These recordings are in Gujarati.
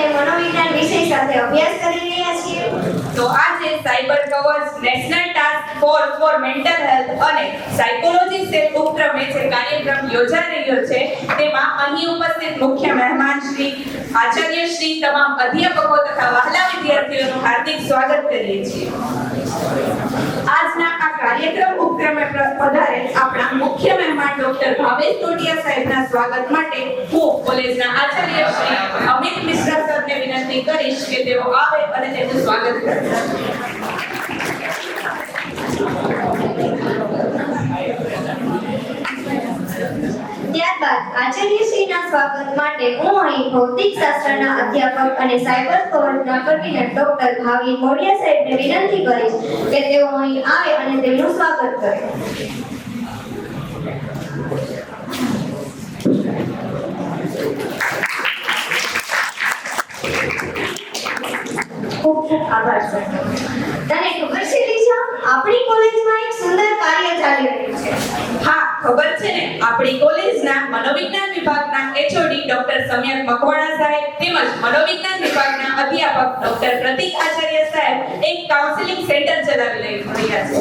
અને મનોવિજ્ઞાન વિષય સાથે અભ્યાસ કરી રહ્યા છીએ. તો આજે સાયબર કવચ national task force for mental health અને સાયકોલોજી સેલ ઉપક્રમે જે કાર્યક્રમ યોજાઈ રહ્યો છે તેમાં અહીં ઉપસ્થિત મુખ્ય મહેમાન શ્રી આચાર્ય શ્રી તમામ અધ્યાપકો તથા વહાલા વિદ્યાર્થીઓનું હાર્દિક સ્વાગત કરીએ છીએ. આજના આ કાર્યક્રમ ઉપક્રમે પધારેલ આપણા મુખ્ય મહેમાન ડોક્ટર ભાવેશ ટોડિયા સાહેબના સ્વાગત માટે હું કોલેજના આચાર્ય શ્રી અમિત મિશ્રા સરને વિનંતી કરીશ કે તેઓ આવે અને તેમનું સ્વાગત કરે. ત્યારબાદ આચાર્યશ્રીના સ્વાગત માટે હું અહીં ભૌતિક શાસ્ત્રના અધ્યાપક અને સાયબર કવચના કન્વીનર ડોક્ટર ભાવેશ ટોડિયા સાહેબને વિનંતી કરીશ કે તેઓ અહીં આવે અને તેમનું સ્વાગત કરે. ખૂબ ખૂબ આભાર સર. તને ખબર છે લીઝા, આપણી કોલેજમાં એક સુંદર કાર્ય ચાલી રહ્યું છે. હા, ખબર છે ને. આપણી કોલેજના મનોવિજ્ઞાન વિભાગના એચઓડી ડોક્ટર સમ્યક મકવાણા સાહેબ તેમજ મનોવિજ્ઞાન વિભાગના અધ્યાપક ડોક્ટર પ્રતીક આચાર્ય સાહેબ એક કાઉન્સેલિંગ સેન્ટર ચલાવી રહ્યા છે.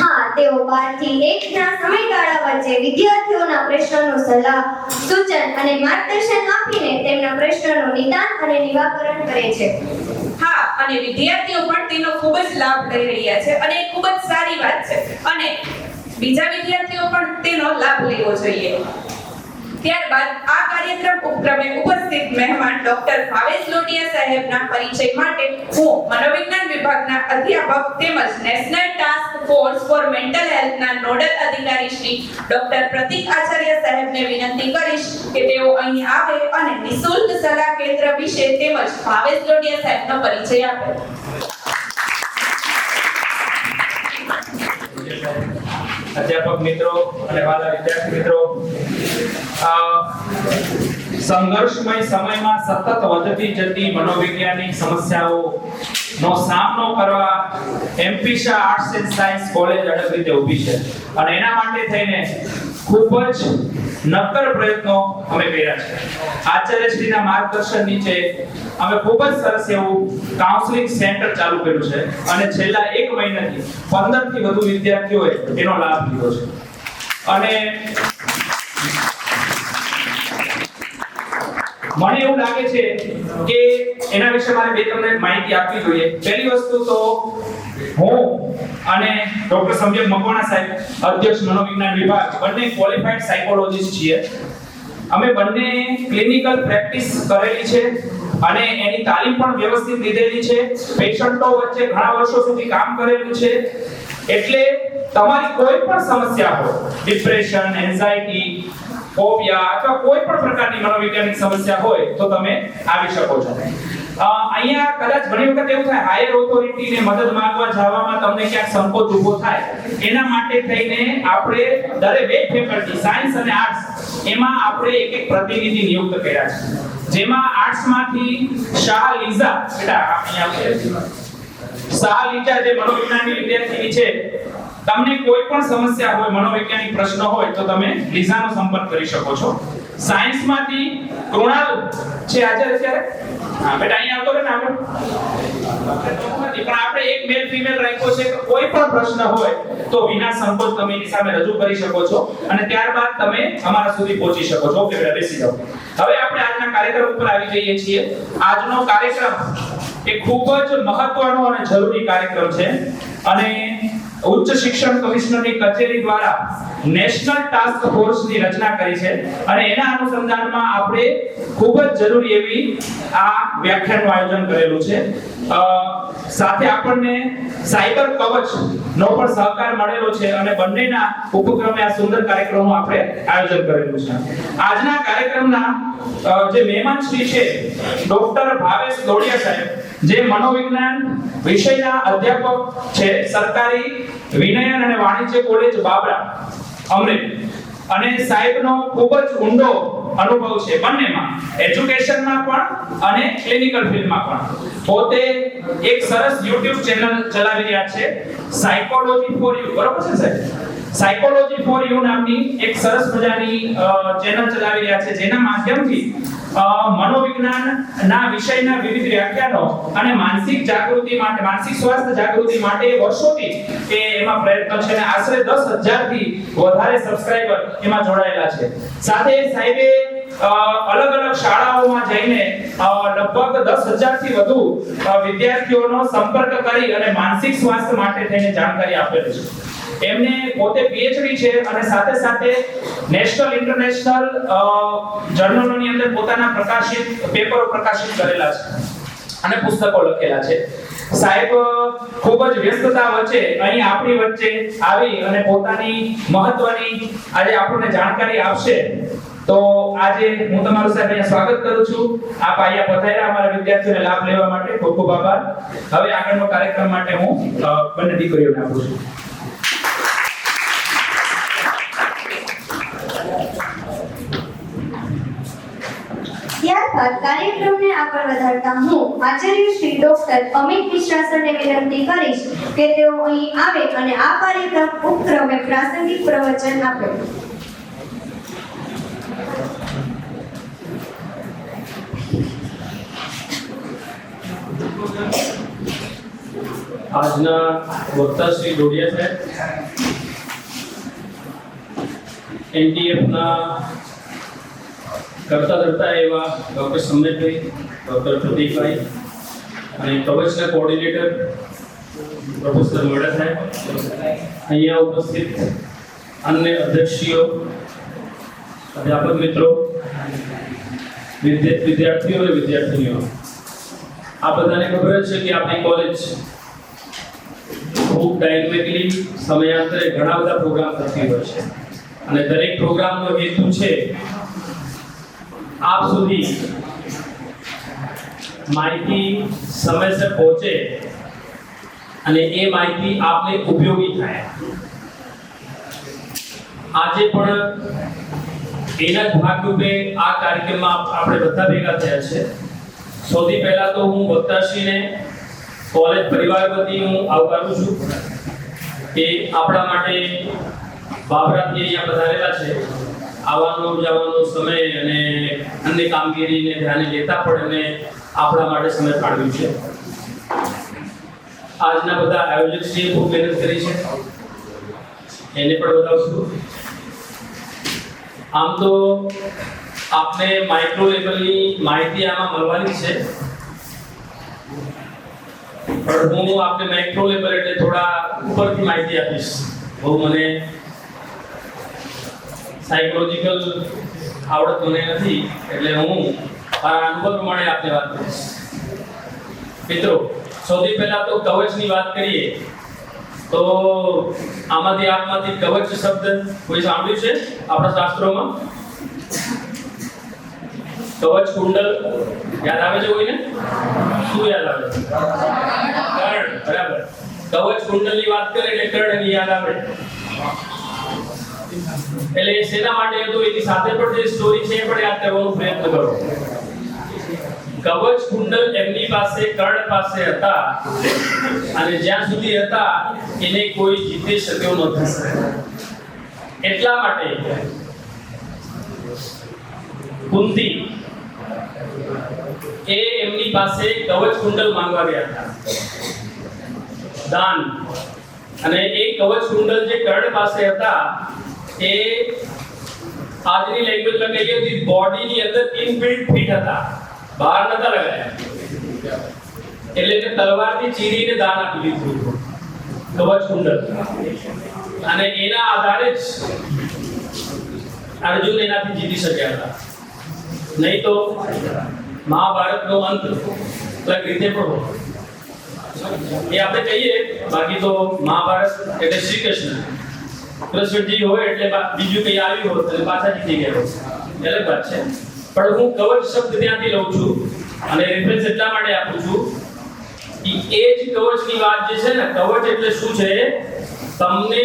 હા, તેઓ 12 થી 1 ના સમયગાળા વચ્ચે વિદ્યાર્થીઓના પ્રશ્નોનું સલાહ, સૂચન અને માર્ગદર્શન આપીને તેમના પ્રશ્નોનું નિદાન અને નિરાકરણ કરે છે. હા, અને વિદ્યાર્થીઓ પણ તેનો ખૂબ જ લાભ લઈ રહ્યા છે અને એ ખૂબ જ સારી વાત છે અને બીજા વિદ્યાર્થીઓ પણ તેનો લાભ લેવો જોઈએ. ત્યારબાદ આ કાર્યક્રમ ઉપક્રમે ઉપસ્થિત મહેમાન ડોક્ટર ભાવેશ ટોડિયા સાહેબના પરિચય માટે હું મનોવિજ્ઞાન વિભાગના અધ્યાપક તેમજ national task force for mental હેલ્થના નોડલ અધિકારી શ્રી ડોક્ટર પ્રતીક આચાર્ય સાહેબને વિનંતી કરીશ કે તેઓ અહીં આવે અને નિઃશુલ્ક સલાહ કેન્દ્ર વિશે તેમજ ભાવેશ ટોડિયા સાહેબનો પરિચય આપે. અધ્યાપક મિત્રો અને વાલા વિદ્યાર્થી મિત્રો, સંઘર્ષમય સમયમાં સતત વધતી જતી મનોવૈજ્ઞાનિક સમસ્યાઓનો સામનો કરવા MP Shah arts and science college અડગ રીતે ઊભી છે અને એના માટે થઈને ખૂબ જ નક્કર પ્રયત્નો અમે કર્યા છે. આચાર્યશ્રીના માર્ગદર્શન નીચે અમે ખૂબ જ સરસ એવું કાઉન્સેલિંગ સેન્ટર ચાલુ કર્યું છે અને છેલ્લા 1 મહિનાથી 15 થી વધુ વિદ્યાર્થીઓએ એનો લાભ લીધો છે. અને મને એવું લાગે છે કે એના વિશે મારે બે તમને માહિતી આપવી જોઈએ. પહેલી વસ્તુ તો હું અને ડોક્ટર સમ્યક મકવાણા સાહેબ, અધ્યક્ષ મનોવિજ્ઞાન વિભાગ, બંને ક્વોલિફાઈડ સાયકોલોજિસ્ટ છીએ. અમે બંને ક્લિનિકલ પ્રેક્ટિસ કરેલી છે અને એની તાલીમ પણ વ્યવસ્થિત લીધેલી છે. પેશન્ટો વચ્ચે ઘણા વર્ષો સુધી કામ કરેલું છે. એટલે તમારી કોઈ પણ સમસ્યા હોય, ડિપ્રેશન, એન્ઝાયટી, ફોબિયા અથવા કોઈ પણ પ્રકારની મનોવૈજ્ઞાનિક સમસ્યા હોય તો તમે આવી શકો છો. અહીંયા કદાચ ઘણી વખત એવું થાય હાયર ઓથોરિટીને મદદ માંગવા જવામાં તમને ક્યાંક સંકોચ ઊભો થાય. એના માટે થઈને આપણે દરેક બે ફેકલ્ટી સાયન્સ અને આર્ટ્સ એમાં આપણે એક પ્રતિનિધિ નિયુક્ત કર્યા છે. જેમાં આર્ટ્સમાંથી શાહ લીઝા, બેટા અહીંયા શાહ લીઝા જે મનોવિજ્ઞાનની વિદ્યાર્થીની છે, તમને કોઈ પણ સમસ્યા હોય, મનોવૈજ્ઞાનિક પ્રશ્ન હોય તો તમે લીઝાનો સંપર્ક કરી શકો છો. સાયન્સમાંથી કૃણાલ છે આજે અત્યારે, હા બેટા અહીંયા આવતો રહે ને આપણે, પણ આપણે એક મેલ ફીમેલ રાખ્યો છે. કોઈ પણ પ્રશ્ન હોય તો વિના સંકોચ તમે એની સામે રજૂ કરી શકો છો અને ત્યારબાદ તમે અમારા સુધી પહોંચી શકો છો. ઓકે બેટા, બેસી જાઓ. હવે આપણે આજના કાર્યક્રમ ઉપર આવી જઈએ છીએ. આજનો કાર્યક્રમ એ ખૂબ જ મહત્વનો અને જરૂરી કાર્યક્રમ છે અને ઉચ્ચ શિક્ષણ કમિશનરની કચેરી દ્વારા નેશનલ ટાસ્ક ફોર્સની રચના કરી છે અને એના અનુસંધાનમાં આપણે ખૂબ જ જરૂરી એવી આ વ્યાખ્યાનનું આયોજન કરેલું છે. સાથે આપણને સાયબર કવચ નો પણ સહકાર મળેલો છે અને બંનેના ઉપક્રમે આ સુંદર કાર્યક્રમનું આપણે આયોજન કરેલું છે. આજના કાર્યક્રમના જે મહેમાન શ્રી છે ડોક્ટર ભાવેશ ટોડિયા સાહેબ, જે મનોવિજ્ઞાન વિષયના અધ્યાપક છે સરકારી વિનયન અને વાણિજ્ય કોલેજ બાબરા અમરેલી, અને સાહેબનો ખૂબ જ ઊંડો અનુભવ છે બંનેમાં, એજ્યુકેશનમાં પણ અને ક્લિનિકલ ફિલ્ડમાં પણ. પોતે એક સરસ YouTube ચેનલ ચલાવી રહ્યા છે, સાયકોલોજી ફોર યુ, બરોબર છે સાહેબ? સાયકોલોજી ફોર યુ નામની એક સરસ મજાની ચેનલ ચલાવી રહ્યા છે, જેના માધ્યમથી મનોવિજ્ઞાન મનોવિજ્ઞાનના વિષયના વિવિધ વ્યાખ્યાનો અને માનસિક જાગૃતિ માટે, માનસિક સ્વાસ્થ્ય જાગૃતિ માટે વર્ષોથી એમાં પ્રયત્ન છે અને આશરે 10,000 થી વધારે સબસ્ક્રાઇબર એમાં જોડાયેલા છે. સાથે સાહેબે અલગ અલગ શાળાઓમાં જઈને લગભગ 10,000 થી વધુ વિદ્યાર્થીઓનો સંપર્ક કરી અને માનસિક સ્વાસ્થ્ય માટે થઈને જાણકારી આપેલી છે. એમને પોતે પીએચડી છે અને સાથે સાથે નેશનલ ઇન્ટરનેશનલ જર્નલોની અંદર પોતાના પ્રકાશિત પેપરો પ્રકાશિત કરેલા છે અને પુસ્તકો લખેલા છે. સાહેબ ખૂબ જ વ્યસ્તતા વચ્ચે અહીં આપણી વચ્ચે આવી અને પોતાની મહત્વની આજે આપણને જાણકારી આપશે. તો આજે હું તમારું સાહેબ અહીંયા સ્વાગત કરું છું. આપ અહીંયા પધાર્યા અમારા વિદ્યાર્થીઓને લાભ લેવા માટે. ખૂબ ખૂબ આભાર. હવે આગળનો કાર્યક્રમ માટે હું બંને દીકરીઓને આપું છું. ત્યારબાદ કાર્યક્રમને આગળ વધારતા હું આચાર્ય શ્રી ડોક્ટર અમિત મિશ્રા સરને વિનંતી કરીશ કે તેઓ અહીં આવે અને આ કાર્યક્રમ ઉપક્રમે પ્રાસંગિક પ્રવચન આપે. આજના વક્તા શ્રી ડોડિયા સાહેબ, એનટીએફના કરતા ધરતા એવા ડૉક્ટર સમ્મેતભાઈ, ડૉક્ટર પ્રતીકભાઈ અને કવચના કોઓર્ડિનેટર પ્રોફેસર મોડા સાહેબ, અહીંયા ઉપસ્થિત અન્ય અધ્યક્ષીઓ, અધ્યાપક મિત્રો, વિદ્યાર્થીઓ અને વિદ્યાર્થીનીઓ, આ બધાને ખબર છે કે આપણી કોલેજ ખૂબ ડાયનેમિકલી સમયાંતરે ઘણા બધા પ્રોગ્રામ કરતી હોય છે અને દરેક પ્રોગ્રામનો હેતુ છે આપ સુધી માહિતી સમયસર પહોંચે અને એ માહિતી આપને ઉપયોગી થાય. આજે પણ એના જ ભાગરૂપે આ કાર્યક્રમમાં આપણે બધા ભેગા થયા છે. સૌથી પહેલા તો હું વક્તાશ્રીને કોલેજ પરિવાર વતી હું આવકારું છું કે આપણા માટે બાબરાથી અહીંયા પધારેલા છે. આવવાનો જવાનો સમય અને અન્ય કામગીરીને ધ્યાને લેતા પણ એમને આપણા માટે સમય ફાળવ્યું છે. આજના બધા આયોજકશ્રીએ ખૂબ મહેનત કરી છે, એને પણ બતાવશું. આમ તો આપને માઇક્રો લેવલની માહિતી આમાં મળવાની છે, પણ હું આપને માઇક્રો લેવલ એટલે થોડા ઉપરથી માહિતી આપીશ. બહુ મને સાયકોલોજીકલ આવડત મને નથી, એટલે હું મારા અનુભવ પ્રમાણે આપને વાત કરીશ. મિત્રો, સૌથી પહેલા તો કવચની વાત કરીએ તો આપમાંથી કવચ શબ્દ કોઈ સાંભળ્યું છે આપણા શાસ્ત્રોમાં? કવચ કુંડલ યાદ આવે છે કોઈને? શું યાદ આવે છે? કર્ણ. બરાબર. કવચ કુંડલની વાત કરે એટલે કર્ણની યાદ આવે. એટલે શેના માટે હતું એની સાથે પણ જે સ્ટોરી છે એ પણ યાદ કરવાનો પ્રયત્ન કરો. કવચ કુંડલ એમની પાસે કર્ણ પાસે હતા અને જ્યાં સુધી હતા એને કોઈ જીતી શક્યો નથી. એટલા માટે કુંતી એ એમની પાસે કવચ કુંડલ માંગવા ગયા હતા દાન. અને એ કવચ કુંડલ જે કર્ણ પાસે હતા એ આજની લેંગ્વેજમાં કહીએ તો બોડીની અંદર ઇનબિલ્ટ ફિટ હતા, બહાર નતા લગાયા. એટલે કે તલવારથી ચીરીને દાન આપી દીધું કવચ કુંડલ. અને એના આધારે જ અર્જુન એનાથી જીતી શક્યા હતા. નહીં તો મહાભારતનો અંત કઈક રીતે પણ હોય એ આપણે કહીએ. બાકી તો મહાભારત એટલે શ્રી કૃષ્ણ, કૃષ્ણજી હોય એટલે બીજું કઈ આવ્યું હોત અને પાછા જીતી ગયા હોત, અલગ વાત છે. પણ હું કવચ શબ્દ ત્યાંથી લઉં છું અને રેફરન્સ એટલા માટે આપું છું કે એ જ કવચની વાત જે છે ને, કવચ એટલે શું છે? તમને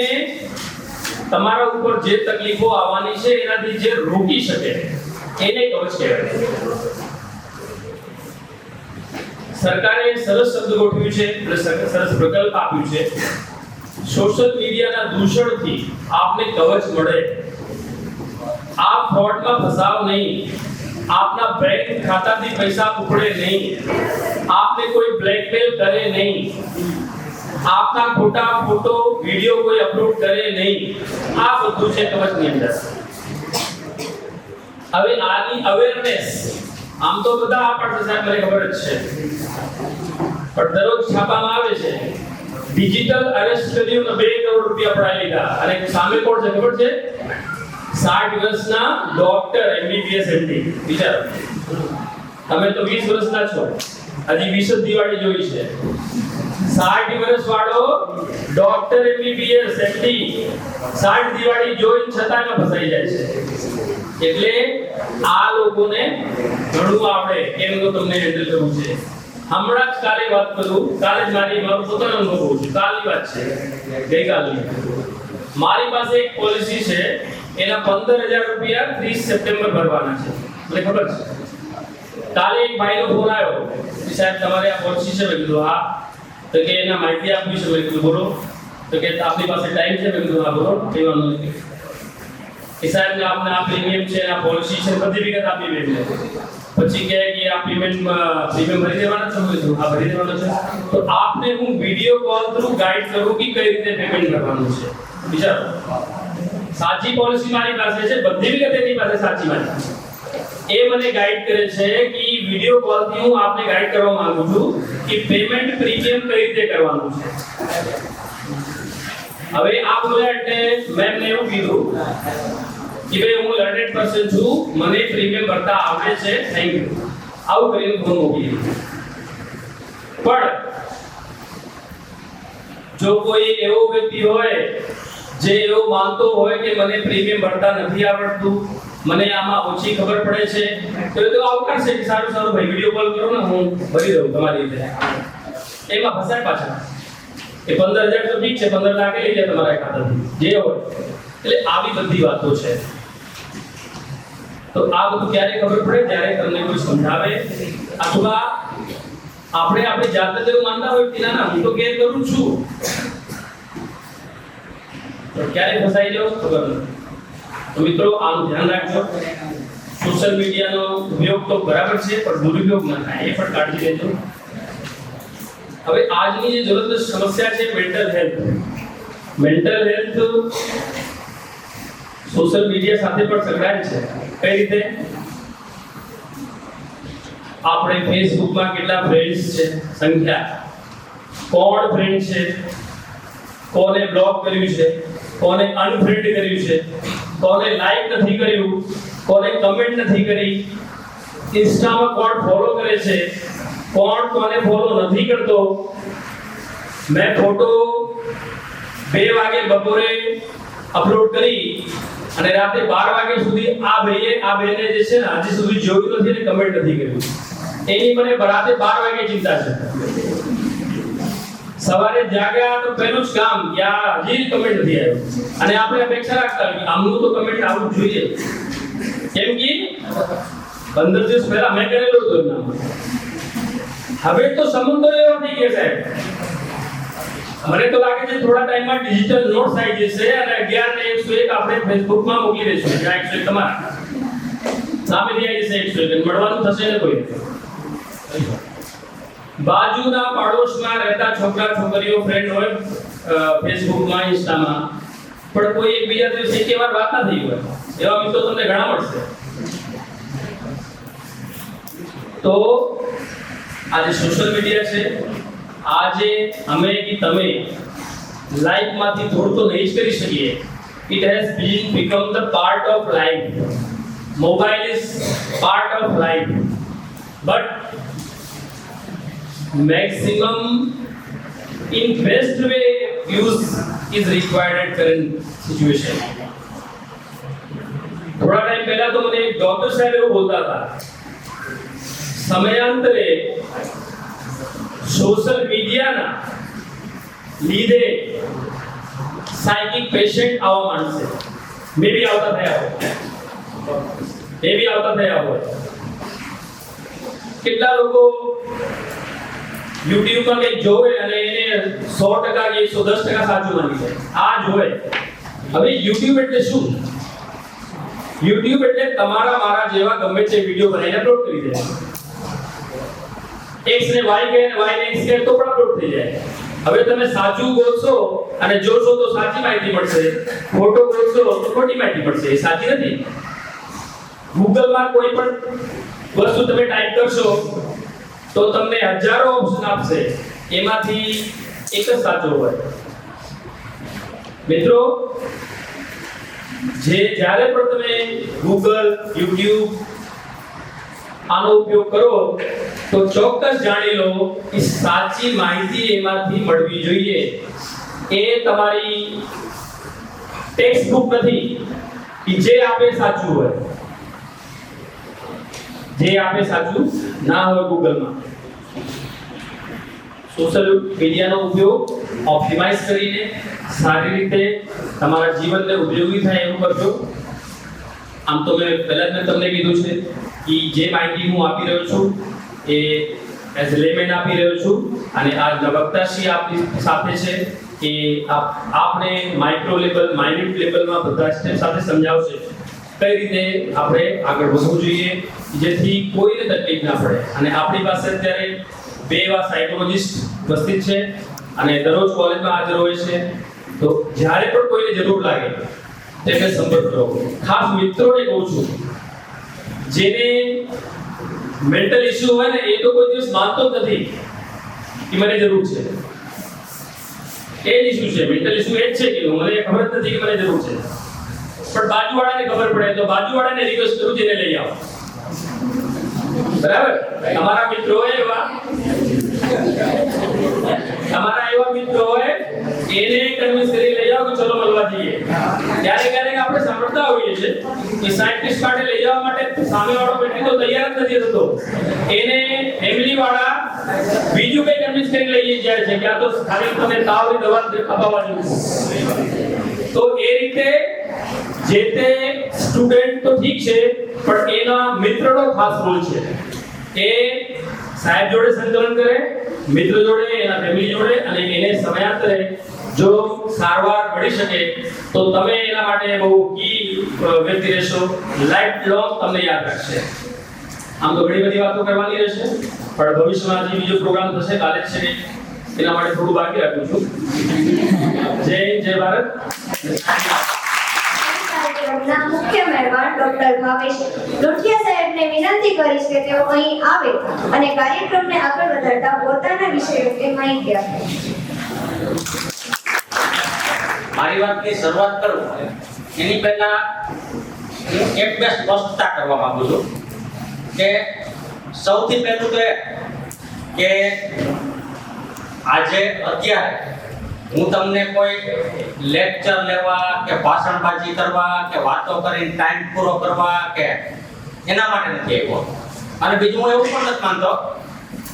તમારા ઉપર જે તકલીફો આવવાની છે એનાથી જે રોકી શકે એને કવચ કહેવાય. સરકારે સરસ શબ્દ ગોઠવ્યું છે, સરસ પ્રકલ્પ આપ્યું છે. સોશિયલ મીડિયાના દૂષણથી આપને કવચ મળે. આપ ફ્રોડમાં ફસાવ નહીં. આપના બેંક ખાતાથી પૈસા ઉપડે નહીં, આપને કોઈ બ્લેકમેલ કરે નહીં, આપના ખોટા ફોટો વિડિયો કોઈ અપલોડ કરે નહીં। આ બધું છે કવચની અંદર। હવે આની અવેરનેસ આમ તો બધા આપણને સાહેબ મને ખબર જ છે, પણ દરરોજ છાપામાં આવે છે ડિજિટલ અરેસ્ટ કર્યું ને 2 કરોડ રૂપિયા પડાવી લીધા, અને સામે કોણ છે ખબર છે? 60 વર્ષના ડોક્ટર એમબીબીએસ એમડી। વિચારો, તમે તો 20 વર્ષના છો, હજી 20 દિવાળી જોઈ છે। 60 વર્ષ વાળો ડોક્ટર એમબીબીએસ એમડી 60 દિવાળી જોઈને છતાં ફસાઈ જાય છે। એટલે આ લોકોને ઘણું આવડે કેમ તો તમને હેન્ડલ કરવું છે। હમણાં જ કાલે વાત કરું, કાલે જ મારો પોતાનો અનુભવ છે, કાલની વાત છે, ગઈકાલની। મારી પાસે એક પોલિસી છે, એના 15000 રૂપિયા 30 સપ્ટેમ્બર ભરવાના છે, મને ખબર છે। કાલે એક ભાઈનો ફોન આવ્યો કે સાહેબ તમારે આ પોલિસી છે? મેં કીધું હા। તો કે એના માહિતી આપવી છે? મેં કીધું બોલો। તો કે આપની પાસે ટાઈમ છે? મેં કીધું હા બોલો, કઈ વાંધો નથી। કે સાહેબ આપને આ પ્રીમિયમ છે, આ પોલિસી છે, બધી વિગત આપી મેં। પછી કહે કે આ પ્રીમિયમ ભરી દેવાના છે? મેં કીધું હા ભરી દેવાના છે। તો આપને હું વિડિયો કોલ થ્રુ ગાઈડ કરું કે કઈ રીતે પેમેન્ટ કરવાનું છે। વિચારો, સાચી પોલિસી મારી પાસે છે, બધી વિગત એની પાસે સાચી મારી પાસે। એ મને ગાઈડ કરે છે કે વિડિયો કોલ થી હું આપને ગાઈડ કરવા માંગુ છું કે પેમેન્ટ પ્રીમિયમ કઈ રીતે કરવાનું છે। હવે આ બોલ્યા એટલે મેં એવું કીધું કે ભાઈ હું લર્નેડ પર્સન છું, મને પ્રીમિયમ ભરતા આવડે છે, થેન્ક યુ, આવું કરીને ફોન મૂકી દીધો। પણ જો કોઈ એવો વ્યક્તિ હોય જે એવું માનતો હોય કે મને પ્રીમિયમ ભરતા નથી આવડતું, મને આમાં ઓછી ખબર પડે છે, તો એ તો આવકારશે કે સારું સારું ભાઈ વિડિયો કોલ કરો ને, હું ભરી દઉં તમારી રીતે। એમાં ફસાય પાછા એ 15000 તો ઠીક છે, 15 લાખ લઈ જાય તમારા ખાતાથી, જે હોય। એટલે આવી બધી વાતો છે। તો આ બધું ક્યારે ખબર પડે? જ્યારે તમને કોઈ સમજાવે, અથવા આપણે આપણી જાતને એવું માનતા હોય કે ના હું તો કેર કરું છું, તો ક્યારે ફસાઈ જાવ ખબર નથી। તો મિત્રો આનું ધ્યાન રાખજો। સોશિયલ મીડિયાનો ઉપયોગ તો બરાબર છે, પણ દુરુપયોગ ન થાય એ પણ કાળજી લેજો। હવે આજની જે જબરદસ્ત સમસ્યા છે મેન્ટલ હેલ્થ સોશિયલ મીડિયા સાથે પણ સંકળાયેલ છે। કઈ રીતે? આપણે ફેસબુકમાં કેટલા ફ્રેન્ડ્સ છે, સંખ્યા, કોણ ફ્રેન્ડ છે, કોને બ્લોક કર્યું છે, કોને અનફ્રેન્ડ કર્યું છે, કોને લાઈક નથી કર્યું, કોને કમેન્ટ નથી કરી, ઇન્સ્ટામાં કોણ ફોલો કરે છે, કોણ કોને ફોલો નથી કરતો। મેં ફોટો 2 વાગે બપોરે અપલોડ કરી અને રાતે 12 વાગ્યા સુધી આ ભાઈએ આ બેને જે છે ને હજી સુધી જોયું નથી અને કમેન્ટ નથી કર્યું, એની મને રાતે 12 વાગે ચિંતા છે। સવારે જાગ્યા તો પહેલું જ કામ કે આ હજી કમેન્ટ નથી આવ્યો, અને આપણે અપેક્ષા રાખતા કે આમનું તો કમેન્ટ આવવું જોઈએ, કેમ કે 15 દિવસ પહેલા મેં કરેલું હતું એમના। હવે તો સંબંધો એવા થઈ ગયા સાહેબ, મને તો લાગે છે થોડા ટાઈમમાં ડિજિટલ નોટ્સ આવી જશે અને 11 ને 101 આપણે ફેસબુકમાં મોકલી દઈશું કે આ 101 તમારા સામેથી આવી જશે 101, મળવાનું થશે ને કોઈ। બાજુના પાડોશમાં રહેતા છોકરા છોકરીઓ ફ્રેન્ડ હોય ફેસબુકમાં, ઇન્સ્ટામાં, પણ કોઈ એકબીજા સાથે એક વાર વાત ના થઈ હોય, એવા મિત્રો તમને ઘણા મળશે। તો આજે સોશિયલ મીડિયા છે, આજે અમે કે તમે લાઈફમાંથી થોડું તો નહીં જ કરી શકીએ। It has become the part of life, mobile is part of life, but maximum in best way use is required at current situation। થોડા ટાઈમ પહેલા તો મને એક ડોક્ટર સાહેબ એવું બોલતા હતા, સમયાંતરે સોશિયલ મીડિયાના લીધે સાયકિક પેશન્ટ આવવા માંડશે, મે બી આવતા થયા હોય। કેટલા લોકો YouTube પર કંઈક જોવે અને એને 100% કે 110% સાચું માની જાય, આ જોવે। હવે YouTube એટલે શું? YouTube એટલે તમારા મારા જેવા ગમે તે વિડિયો બનાવીને અપલોડ કરી દે. X ને Y કહે અને Y ને X કહે તો પણ અપલોડ થઈ જાય. હવે તમે સાચું ગોતશો અને જોશો તો સાચી માહિતી મળશે, ખોટો ગોતશો તો ખોટી માહિતી મળશે. એ સાચી નથી. Google માં કોઈ પણ વસ્તુ તમે ટાઈપ કરશો તો તમને હજારો ઓપ્શન આપશે, એમાંથી એક જ સાચો હોય. મિત્રો, જ્યારે પણ તમે Google, YouTube આનો ઉપયોગ કરો તો ચોક્કસ જાણી લો કે સાચી માહિતી એમાંથી મળવી જોઈએ. એ તમારી ટેક્સ્ટ બુક નથી કે જે આપે સાચું હોય, જે આપે સાચું ના હોય. ગૂગલમાં સોશિયલ મીડિયાનો ઉપયોગ ઓપ્ટિમાઇઝ કરીને સારી રીતે તમારા જીવનને ઉપયોગી થાય એવું કરજો. આમ તો મેં પહેલા જ તમને કીધું છે કે જે માહિતી હું આપી રહ્યો છું એ એઝ લેમેન આપી રહ્યો છું, અને આ વક્તાશ્રી આપની સાથે છે કે આપને માઇક્રો લેવલ, માઇન્યુટ લેવલમાં બધા સ્ટેપ સાથે સમજાવશે કઈ રીતે આપણે આગળ વધવું જોઈએ જેથી કોઈને તકલીફ ના પડે. અને આપણી પાસે અત્યારે 2 એવા સાયકોલોજિસ્ટ ઉપસ્થિત છે અને દરરોજ કોલેજમાં હાજર હોય છે. તો જ્યારે પણ કોઈને જરૂર લાગે તેમને સંપર્ક કરો. ખાસ મિત્રોને કહું છું, જેને મેન્ટલ ઇશ્યુ હોય ને એ તો કોઈ દિવસ માનતો જ નથી કે મને જરૂર છે. એ જ ઇશ્યુ છે, મેન્ટલ ઇશ્યુ એ જ છે કે મને ખબર જ નથી કે મને જરૂર છે. પણ બાજુવાળાને ખબર પડે તો બાજુવાળાને રિક્વેસ્ટ કરું જેને લઈ આવો. બરાબર? તમારા મિત્રો એવા મિત્રો હોય એને કન્વિન્સ કરી લઈ આવો કે ચલો મળવા જઈએ. ક્યારેક આપણે સાંભળતા હોઈએ છે કે સાયન્ટિસ્ટ માટે લઈ જવા માટે સામેવાળો વ્યક્તિ તો તૈયાર જ નથી થતો, એને ફેમિલી વાળા બીજું કઈ કન્વિન્સ કરી લઈ જાય છે કે આ તો ખાલી તમે તાવની દવા અપાવવાની. તો એ રીતે જે તે સ્ટુડન્ટ તો ઠીક છે, પણ એના મિત્રનો ખાસ રોલ છે. એ સાહેબ જોડે સંકલન કરે, મિત્ર જોડે, એના ફેમિલી જોડે, અને એને સમયાંતરે જો સારવાર મળી શકે તો તમે એના માટે બહુ કી વ્યક્તિ રહેશો. લાઈફ લોંગ તમને યાદ રાખશે. આમ તો ઘણી બધી વાતો કરવાની રહેશે, પણ ભવિષ્યમાં જે બીજો પ્રોગ્રામ થશે કાલે જ છે એના માટે થોડું બાકી રાખું છું. જય હિન્દ, જય ભારત. કાર્યક્રમના મુખ્ય મહેમાન ડોક્ટર ભાવેશ લોઠિયા સાહેબને વિનંતી કરીશ કે તેઓ અહીં આવે અને કાર્યક્રમને આગળ વધારતા પોતાના વિશે વિશે માહિતી આપે. મારી વાતની શરૂઆત કરું એની પહેલા હું એક બે સ્પષ્ટતા કરવા માંગુ છું કે સૌથી પહેલું તો એ કે આજે અત્યારે હું તમને કોઈ લેક્ચર લેવા કે ભાષણબાજી કરવા કે વાતો કરીને ટાઈમ પૂરો કરવા કે એના માટે નથી આવ્યો. અને બીજું હું એવું પણ નથી માનતો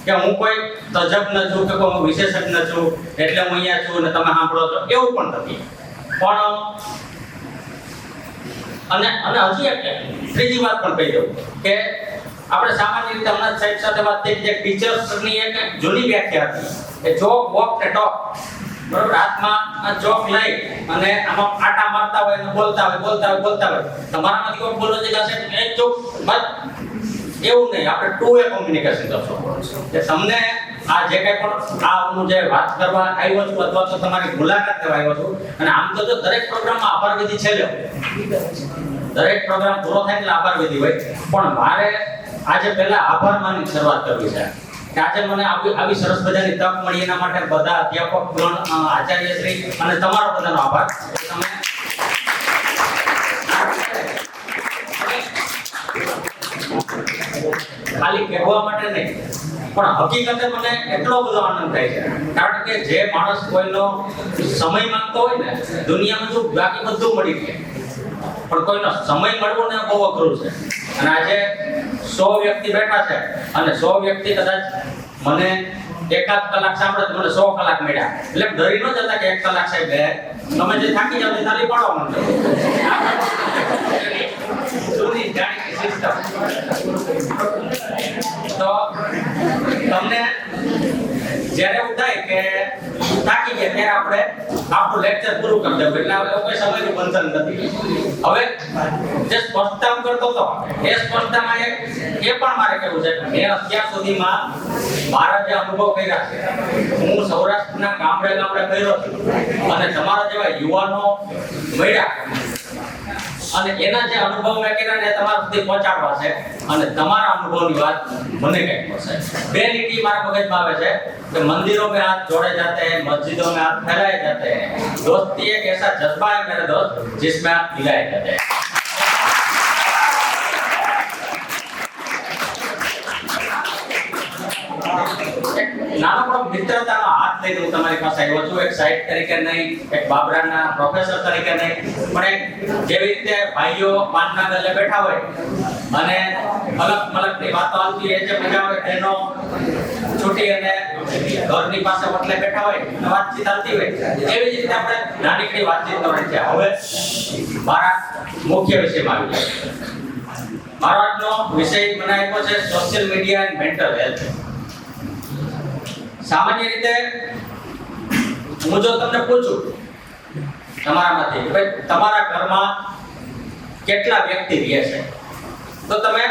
કે હું કોઈ તજજ્ઞ છું કે કોઈ વિશેષજ્ઞ છું એટલે હું અહીંયા છું અને તમે સાંભળો છો, એવું પણ નથી. પણ અને હજી એક ત્રીજી વાત પણ કહી દઉં કે આપણે સામાન્ય રીતે હમણાં સાહેબ સાથે વાત થઈ કે ટીચર્સની એક જૂની વ્યાખ્યા હતી કે જોક વોક ને ટોક. બરોબર? હાથમાં ચોક લઈ અને આમાં આટા મારતા હોય અને બોલતા હોય. તમારામાંથી કોઈ બોલો છે કે એક ચોક બસ એવું નહીં. આપણે ટુ વે કોમ્યુનિકેશન કરશો કે તમને આ જે કંઈ પણ આનું જે વાત કરવા આવ્યો છું અથવા તો તમારી મુલાકાત કરવા આવ્યો છું. અને આમ તો જો દરેક પ્રોગ્રામમાં આભાર વિધિ છે, દરેક પ્રોગ્રામ પૂરો થાય એટલે આભાર વિધિ હોય, પણ મારે આજે પહેલા આભાર માની શરૂઆત કરવી છે કે આજે મને આવી સરસ મજાની તક મળી. એના માટે બધા અધ્યાપક ગણ, આચાર્યશ્રી અને તમારો બધાનો આભાર. તમે ખાલી કહેવા માટે નહીં પણ હકીકતે મને એટલો બધો આનંદ થાય છે કારણ કે જે માણસ કોઈનો સમય માંગતો હોય ને દુનિયામાં જો બાકી બધું મળી જાય પણ કોઈનો સમય મળવો ને બહુ અઘરું છે. અને આજે 100 વ્યક્તિ બેઠા છે અને 100 વ્યક્તિ કદાચ મને એકાદ કલાક સાંભળે તો મને 100 કલાક મળ્યા. એટલે ડરી ન જતા કે 1 કલાક સાહેબ તમે જે થાકી જાવ તે તાલી પાડવા માંડો. જૂની જાણીતી સિસ્ટમ. તો તમને જ્યારે એવું થાય કે થાકી આવીએ ત્યારે આપણે આપણું લેક્ચર પૂરું કરી દેવું, એટલે આપણે કોઈ સમયનું બંધન નથી. હવે જે સ્પષ્ટતા કરતો હતો એ સ્પષ્ટતામાં એ પણ મારે કહેવું છે કે મેં અત્યાર સુધીમાં મારા જે અનુભવ કર્યા છે, હું સૌરાષ્ટ્રના ગામડે ગામડે કર્યો છું અને તમારા જેવા યુવાનો મળ્યા અને એના જે અનુભવ મેં કર્યા ને તમારા સુધી પહોંચાડવા છે અને તમારા અનુભવની વાત મને કંઈક મળશે. બે લીટી મારા મગજમાં આવે છે कि मंदिरों में हाथ जोड़े जाते हैं, मस्जिदों में हाथ फैलाए जाते हैं, दोस्ती एक ऐसा जज्बा है मेरे दोस्त जिसमें हाथ मिलाए जाते हैं. નાનકડો મિત્રતાનો હાથ લઈને હું તમારી પાસે આવ્યો છું, એક સાહિત્ય તરીકે નહીં, એક બાબરાના પ્રોફેસર તરીકે નહીં, પણ એક જેવી રીતે ભાઈઓ પાનના ગલે બેઠા હોય અને અલગ મલગની વાતો આવતી હોય, જે મજા આવે તેનો છૂટી અને ઘરની પાસે વટલે બેઠા હોય અને વાતચીત આવતી હોય, એવી જ રીતે આપણે નાનકડી વાતચીત કરવાની છે. હવે મારા મુખ્ય વિષયમાં આવી જાય. મારો આજનો વિષય મને આપ્યો છે social media and mental health. સામાન્ય રીતે હું જો તમને પૂછું તમારામાંથી કે ભાઈ તમારા ઘરમાં કેટલા વ્યક્તિ રહે છે, તો તમે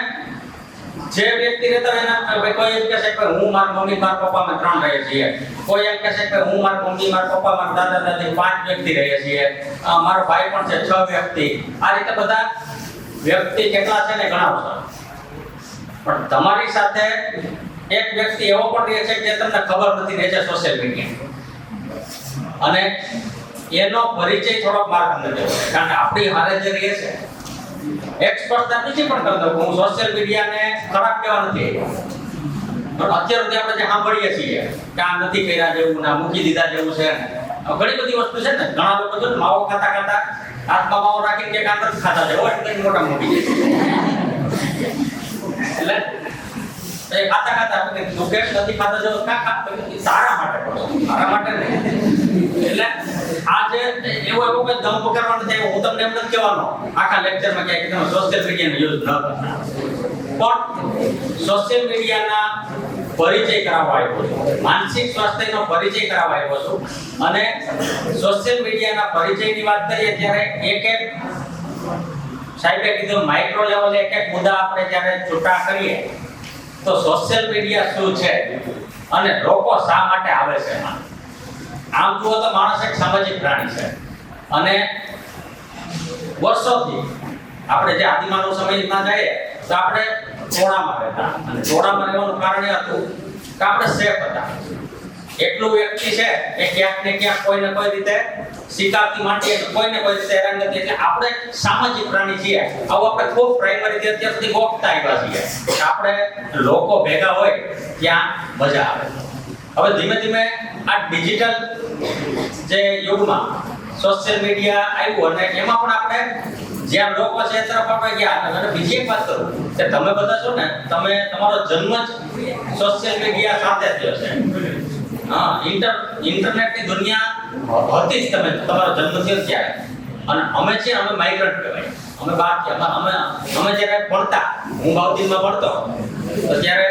જે વ્યક્તિ રહેતા હોય એના કોઈ એમ કહેશે કે હું મારા મમ્મી મારા પપ્પા માં 3 રહીએ છીએ, કોઈ એમ કહેશે કે હું મારા મમ્મી મારા પપ્પા મારા દાદા દાદી 5 વ્યક્તિ રહીએ છીએ, મારો ભાઈ પણ છે 6 વ્યક્તિ. આ રીતે બધા વ્યક્તિ કેટલા છે ને ગણાવશો, પણ તમારી સાથે એક વ્યક્તિ એવો પણ રહે છે જે તમને ખબર નથી, રહે છે સોશિયલ મીડિયા. અને એનો પરિચય થોડોક મારે તમને દેવો છે, કારણ કે આપણી હારે જે રહે છે એક સ્પષ્ટતા બીજી પણ કરી દઉં, હું સોશિયલ મીડિયાને ખરાબ કહેવા નથી આવ્યો, પણ અત્યાર સુધી આપણે જે સાંભળીએ છીએ કે આ નથી કર્યા જેવું ના મૂકી દીધા જેવું છે, ઘણી બધી વસ્તુ છે ને. ઘણા લોકો જો માવો ખાતા ખાતા હાથમાં માવો રાખીને કે કાંદર ખાતા જાય હોય એટલે મોટા મોટી એટલે એ ખાતા ખાતા આપણે તું કેમ નથી ખાતા જો સારા માટે કરો, મારા માટે નહીં. એટલે આ જે એવો કોઈ દંભ કરવાનો નથી, હું તમને એમ નથી કહેવાનો આખા લેક્ચરમાં કે તમે સોશિયલ મીડિયાનો યુઝ ન કરતા, પણ સોશિયલ મીડિયાના પરિચય કરાવવા આવ્યો છું, માનસિક સ્વાસ્થ્યનો પરિચય કરાવવા આવ્યો છું. અને સોશિયલ મીડિયાના પરિચયની વાત કરીએ ત્યારે એક સાહેબે કીધું માઇક્રો લેવલે એક મુદ્દા આપણે જ્યારે છૂટા કરીએ તો સોશિયલ મીડિયા શું છે અને લોકો શા માટે આવે છે. આમ જુઓ તો માણસ એક સામાજિક પ્રાણી છે અને વર્ષોથી આપણે જે આદિમાનવ સમયમાં જઈએ તો આપણે ટોળામાં રહેતા, અને ટોળામાં રહેવાનું કારણ એ હતું કે આપણે સેફ હતા. એટલું વ્યક્તિ છે એ ક્યાંક ને ક્યાંક કોઈ ને કોઈ રીતે શિકારથી માંડીએ કોઈ ને કોઈ રીતે હેરાન નથી, એટલે આપણે સામાજિક પ્રાણી છીએ. આવું આપણે ખૂબ પ્રાઇમરીથી અત્યાર સુધી ગોખતા આવ્યા છીએ કે આપણે લોકો ભેગા હોય ત્યાં મજા આવે. હવે ધીમે ધીમે આ ડિજિટલ જે યુગમાં સોશિયલ મીડિયા આવ્યું અને એમાં પણ આપણે જ્યાં લોકો છે એ તરફ આપણે ગયા. અને બીજી એક વાત કરું કે તમે બધા છો ને, તમે તમારો જન્મ જ સોશિયલ મીડિયા સાથે થયો છે. હા, ઇન્ટરનેટની દુનિયા હતી જ તમે તમારો જન્મ થયો ત્યારે. અને અમે છે અમે માઇગ્રન્ટ કહેવાય, અમે બહાર અમે જ્યારે ભણતા, હું બાઉદીનમાં ભણતો તો ત્યારે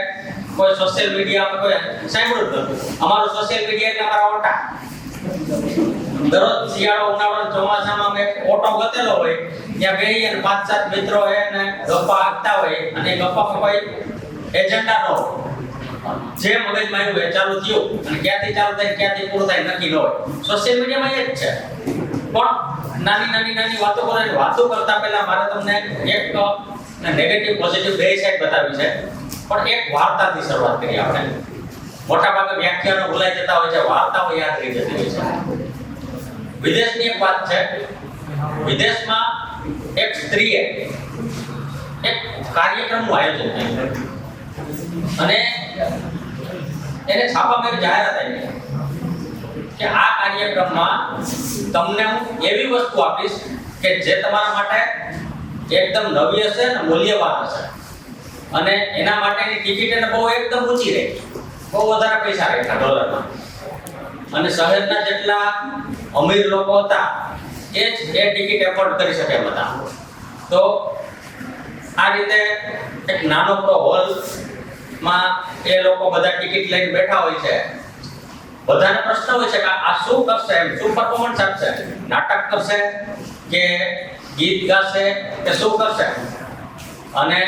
કોઈ સોશિયલ મીડિયા અમે કોઈ સાંભળ્યું જ નહોતું. અમારું સોશિયલ મીડિયા એટલે અમારા ઓટા. દરરોજ શિયાળો ઉનાળો ચોમાસામાં અમે ઓટો ગતેલો હોય ત્યાં બેસી અને 5-7 મિત્રો હોય અને ગપ્પા આપતા હોય, અને ગપ્પામાં કોઈ એજન્ડા ન હોય, જે મગજમાં આવ્યું એ ચાલુ થયું અને ક્યાંથી ચાલુ થાય ક્યાંથી પૂરું થાય નક્કી ન હોય. સોશિયલ મીડિયામાં એ જ છે. પણ નાની વાતો કરવાની વાતો કરતા પહેલા મારે તમને એક નેગેટિવ પોઝિટિવ બે સાઈડ બતાવી છે, પણ એક વાર્તાથી શરૂઆત કરીએ આપણે. મોટા ભાગે વ્યાખ્યાનો ભૂલાઈ જતા હોય છે, વાર્તાઓ યાદ રહી જતી હોય છે. વિદેશની એક વાત છે. વિદેશમાં એક સ્ત્રીએ એક કાર્યક્રમનું આયોજન કર્યું અને એને છાપામાં એક જાહેરાત આવી કે આ કાર્યક્રમમાં તમને હું એવી વસ્તુ આપીશ કે જે તમારા માટે એકદમ નવી હશે અને મૂલ્યવાન હશે, અને એના માટેની ટિકિટ એને બહુ એકદમ ઊંચી રહી, બહુ વધારે પૈસા રહેતા ડોલરમાં. અને શહેરના જેટલા અમીર લોકો હતા એ જ એ ટિકિટ એફોર્ડ કરી શકે એમ હતા. તો આ રીતે એક નાનકડો હોલમાં એ લોકો બધા ટિકિટ લઈને બેઠા હોય છે, બધાને પ્રશ્ન હોય છે કે આ શું કરશે, એમ શું પરફોર્મન્સ આપશે, નાટક કરશે કે ગીત ગાશે કે શું કરશે. અને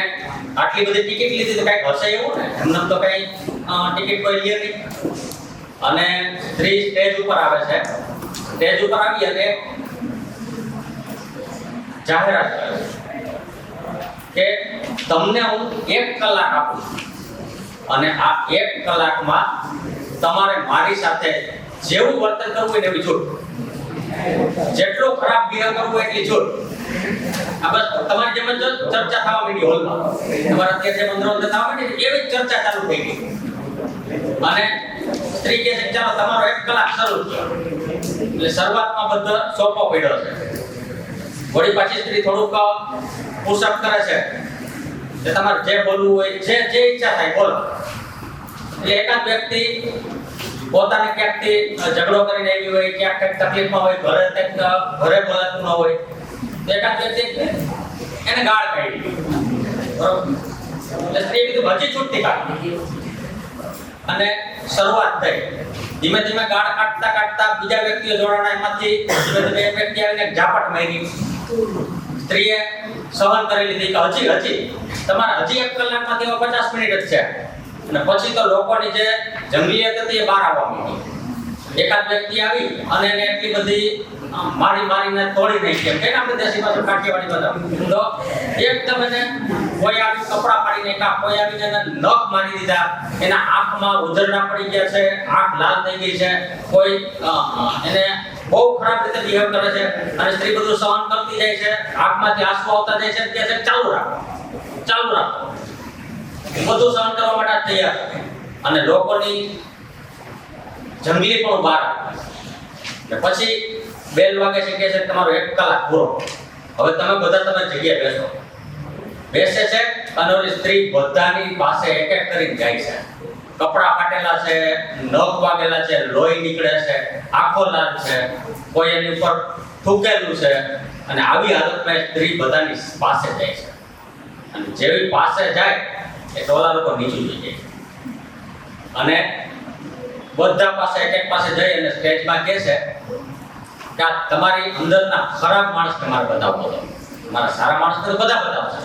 આટલી બધી ટિકિટ લીધી તો કઈક હશે એવું ને, એમને તો કઈ ટિકિટ કોઈ લે નહીં. અને સ્ત્રી સ્ટેજ ઉપર આવે છે, સ્ટેજ ઉપર આવી અને જાહેરાત કરે છે કે તમને હું 1 કલાક આપું અને આ 1 કલાકમાં તમારે મારી સાથે જેવું વર્તન કરવું હોય એવી છૂટ, જેટલું ખરાબ બિહેવ કરવું હોય એટલી છૂટ. આ બસ તમારી જેમ જ ચર્ચા થવા માંડી હોલમાં, તમારા અત્યારે જે મંદિરો થવા માંડી એવી જ ચર્ચા ચાલુ થઈ ગઈ. અને સ્ત્રી કહે છે ચાલો તમારો 1 કલાક શરૂ થયો. એટલે શરૂઆતમાં બધો સોંપો પડ્યો છે. વળી પાછી સ્ત્રી થોડુંક પુશઅપ કરે છે કે તમારે જે બોલવું હોય, જે ઈચ્છા થાય બોલો. એટલે એકાદ વ્યક્તિ પોતાને ક્યાંકથી ઝઘડો કરીને આવી હોય, ક્યાંક કંઈક તકલીફમાં હોય, ઘરે બોલાતું ન હોય, તો એકાદ વ્યક્તિ એને ગાળ કાઢી, બરોબર. એટલે સ્ત્રીએ કીધું હજી છૂટતી કાઢી. અને શરૂઆત થઈ. ધીમે ધીમે ગાળ કાઢતા કાઢતા બીજા વ્યક્તિઓ જોડાણા, એમાંથી ધીમે ધીમે એક વ્યક્તિ આવીને ઝાપટ મારી. સ્ત્રીએ સહન કરી લીધી કે હજી તમારે હજી 1 કલાકમાં તેઓ 50 મિનિટ જ છે. અને પછી તો લોકોની જે જંગલીયત હતી એ બહાર આવવા માંડી. એકાદ વ્યક્તિ આવી અને એને એટલી બધી મારીને તોડી નાખી, એમ કે આપણે દેશી ભાષા કાઠિયાવાડી બધા. તો એકદમ એને કોઈ આવી કપડા પાડી નાખ્યા, કોઈ આવીને એને નખ મારી દીધા, એના આંખમાં ઉજરડા પડી ગયા છે, આંખ લાલ થઈ ગઈ છે, કોઈ એને બહુ ખરાબ રીતે બિહેવ કરે છે. અને સ્ત્રી બધું સહન કરતી જાય છે, આંખમાંથી આંસુ આવતા જાય છે, કહે છે ચાલુ રાખો. બધું સહન કરવા માટે તૈયાર. અને લોકોની જંગલી પણ બહાર આવે. પછી બેલ વાગે છે, કહે છે તમારો 1 કલાક પૂરો, હવે તમે બધા તમારી જગ્યાએ બેસે છે. અને ઓલી સ્ત્રી બધાની પાસે એક એક કરીને જાય છે. કપડા ફાટેલા છે, નખ વાગેલા છે, લોહી નીકળે છે, આંખો લાલ છે, કોઈ એની ઉપર થૂકેલું છે. અને આવી હાલતમાં સ્ત્રી બધાની પાસે જાય છે. અને જેવી પાસે જાય એ ટોલા લોકો નીચું જઈ જાય. અને બધા પાસે એક પાસે જઈ અને સ્ટેજમાં કહે છે કે આ તમારી અંદરના ખરાબ માણસ તમારે બતાવો. તમારા સારા માણસ તો બધા બતાવશે,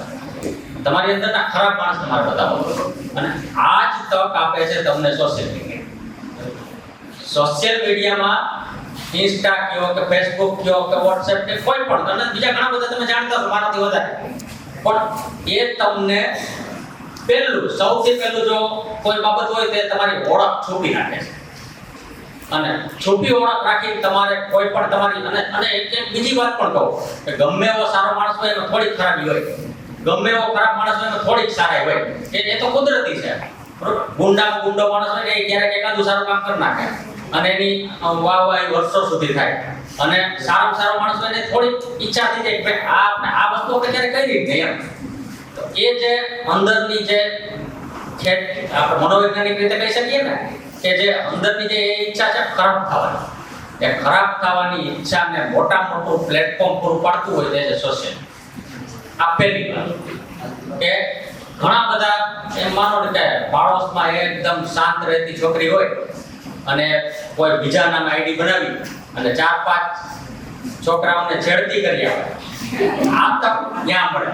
તમારી અંદરના ખરાબ માણસ તમારે બતાવો. અને આ જ તક આપે છે તમને સોશિયલ મીડિયામાં ઇન્સ્ટા કયો કે ફેસબુક કયો કે વોટ્સએપ કે કોઈ પણ, અને બીજા ઘણા બધા તમે જાણતા છો મારાથી વધારે, પણ એ તમને સૌથી પહેલું જો કોઈ બાબત હોય તે તમારી ઓળખ છુપી રાખે છે. અને છુપી ઓળખ રાખી તમારે કોઈ પણ તમારી અને એક બીજી વાત પણ કહું કે ગમે એવો સારો માણસ હોય એમાં થોડીક ખરાબી હોય, ગમે એવો ખરાબ માણસ હોય એમાં થોડીક સારાઈ હોય. એ તો કુદરતી છે, બરોબર. ગુંડો માણસ હોય ને એ ક્યારેક એકાદું સારું કામ કરી નાખે અને એની વાહવાહી વર્ષો સુધી થાય. અને સારામાં સારો માણસ હોય ને થોડીક ઈચ્છા થઈ જાય કે આ વસ્તુ આપણે ક્યારે કરી જ નહીં એમ. તો એ જે અંદરની જે આપણે મનોવૈજ્ઞાનિક રીતે કહી શકીએ ને કે જે અંદરની જે ઈચ્છા છે ખરાબ થવાની, એ ખરાબ થવાની ઈચ્છાને મોટું પ્લેટફોર્મ પૂરું પાડતું હોય તે છે સોશિયલ. આ પહેલી વાત કે ઘણા બધા એમ માનો કે પાડોશમાં એકદમ શાંત રહેતી છોકરી હોય અને કોઈ બીજા નામે આઈડી બનાવી અને 4-5 છોકરાઓને છેડતી કરી આવે, આમ તો ત્યાં મળે.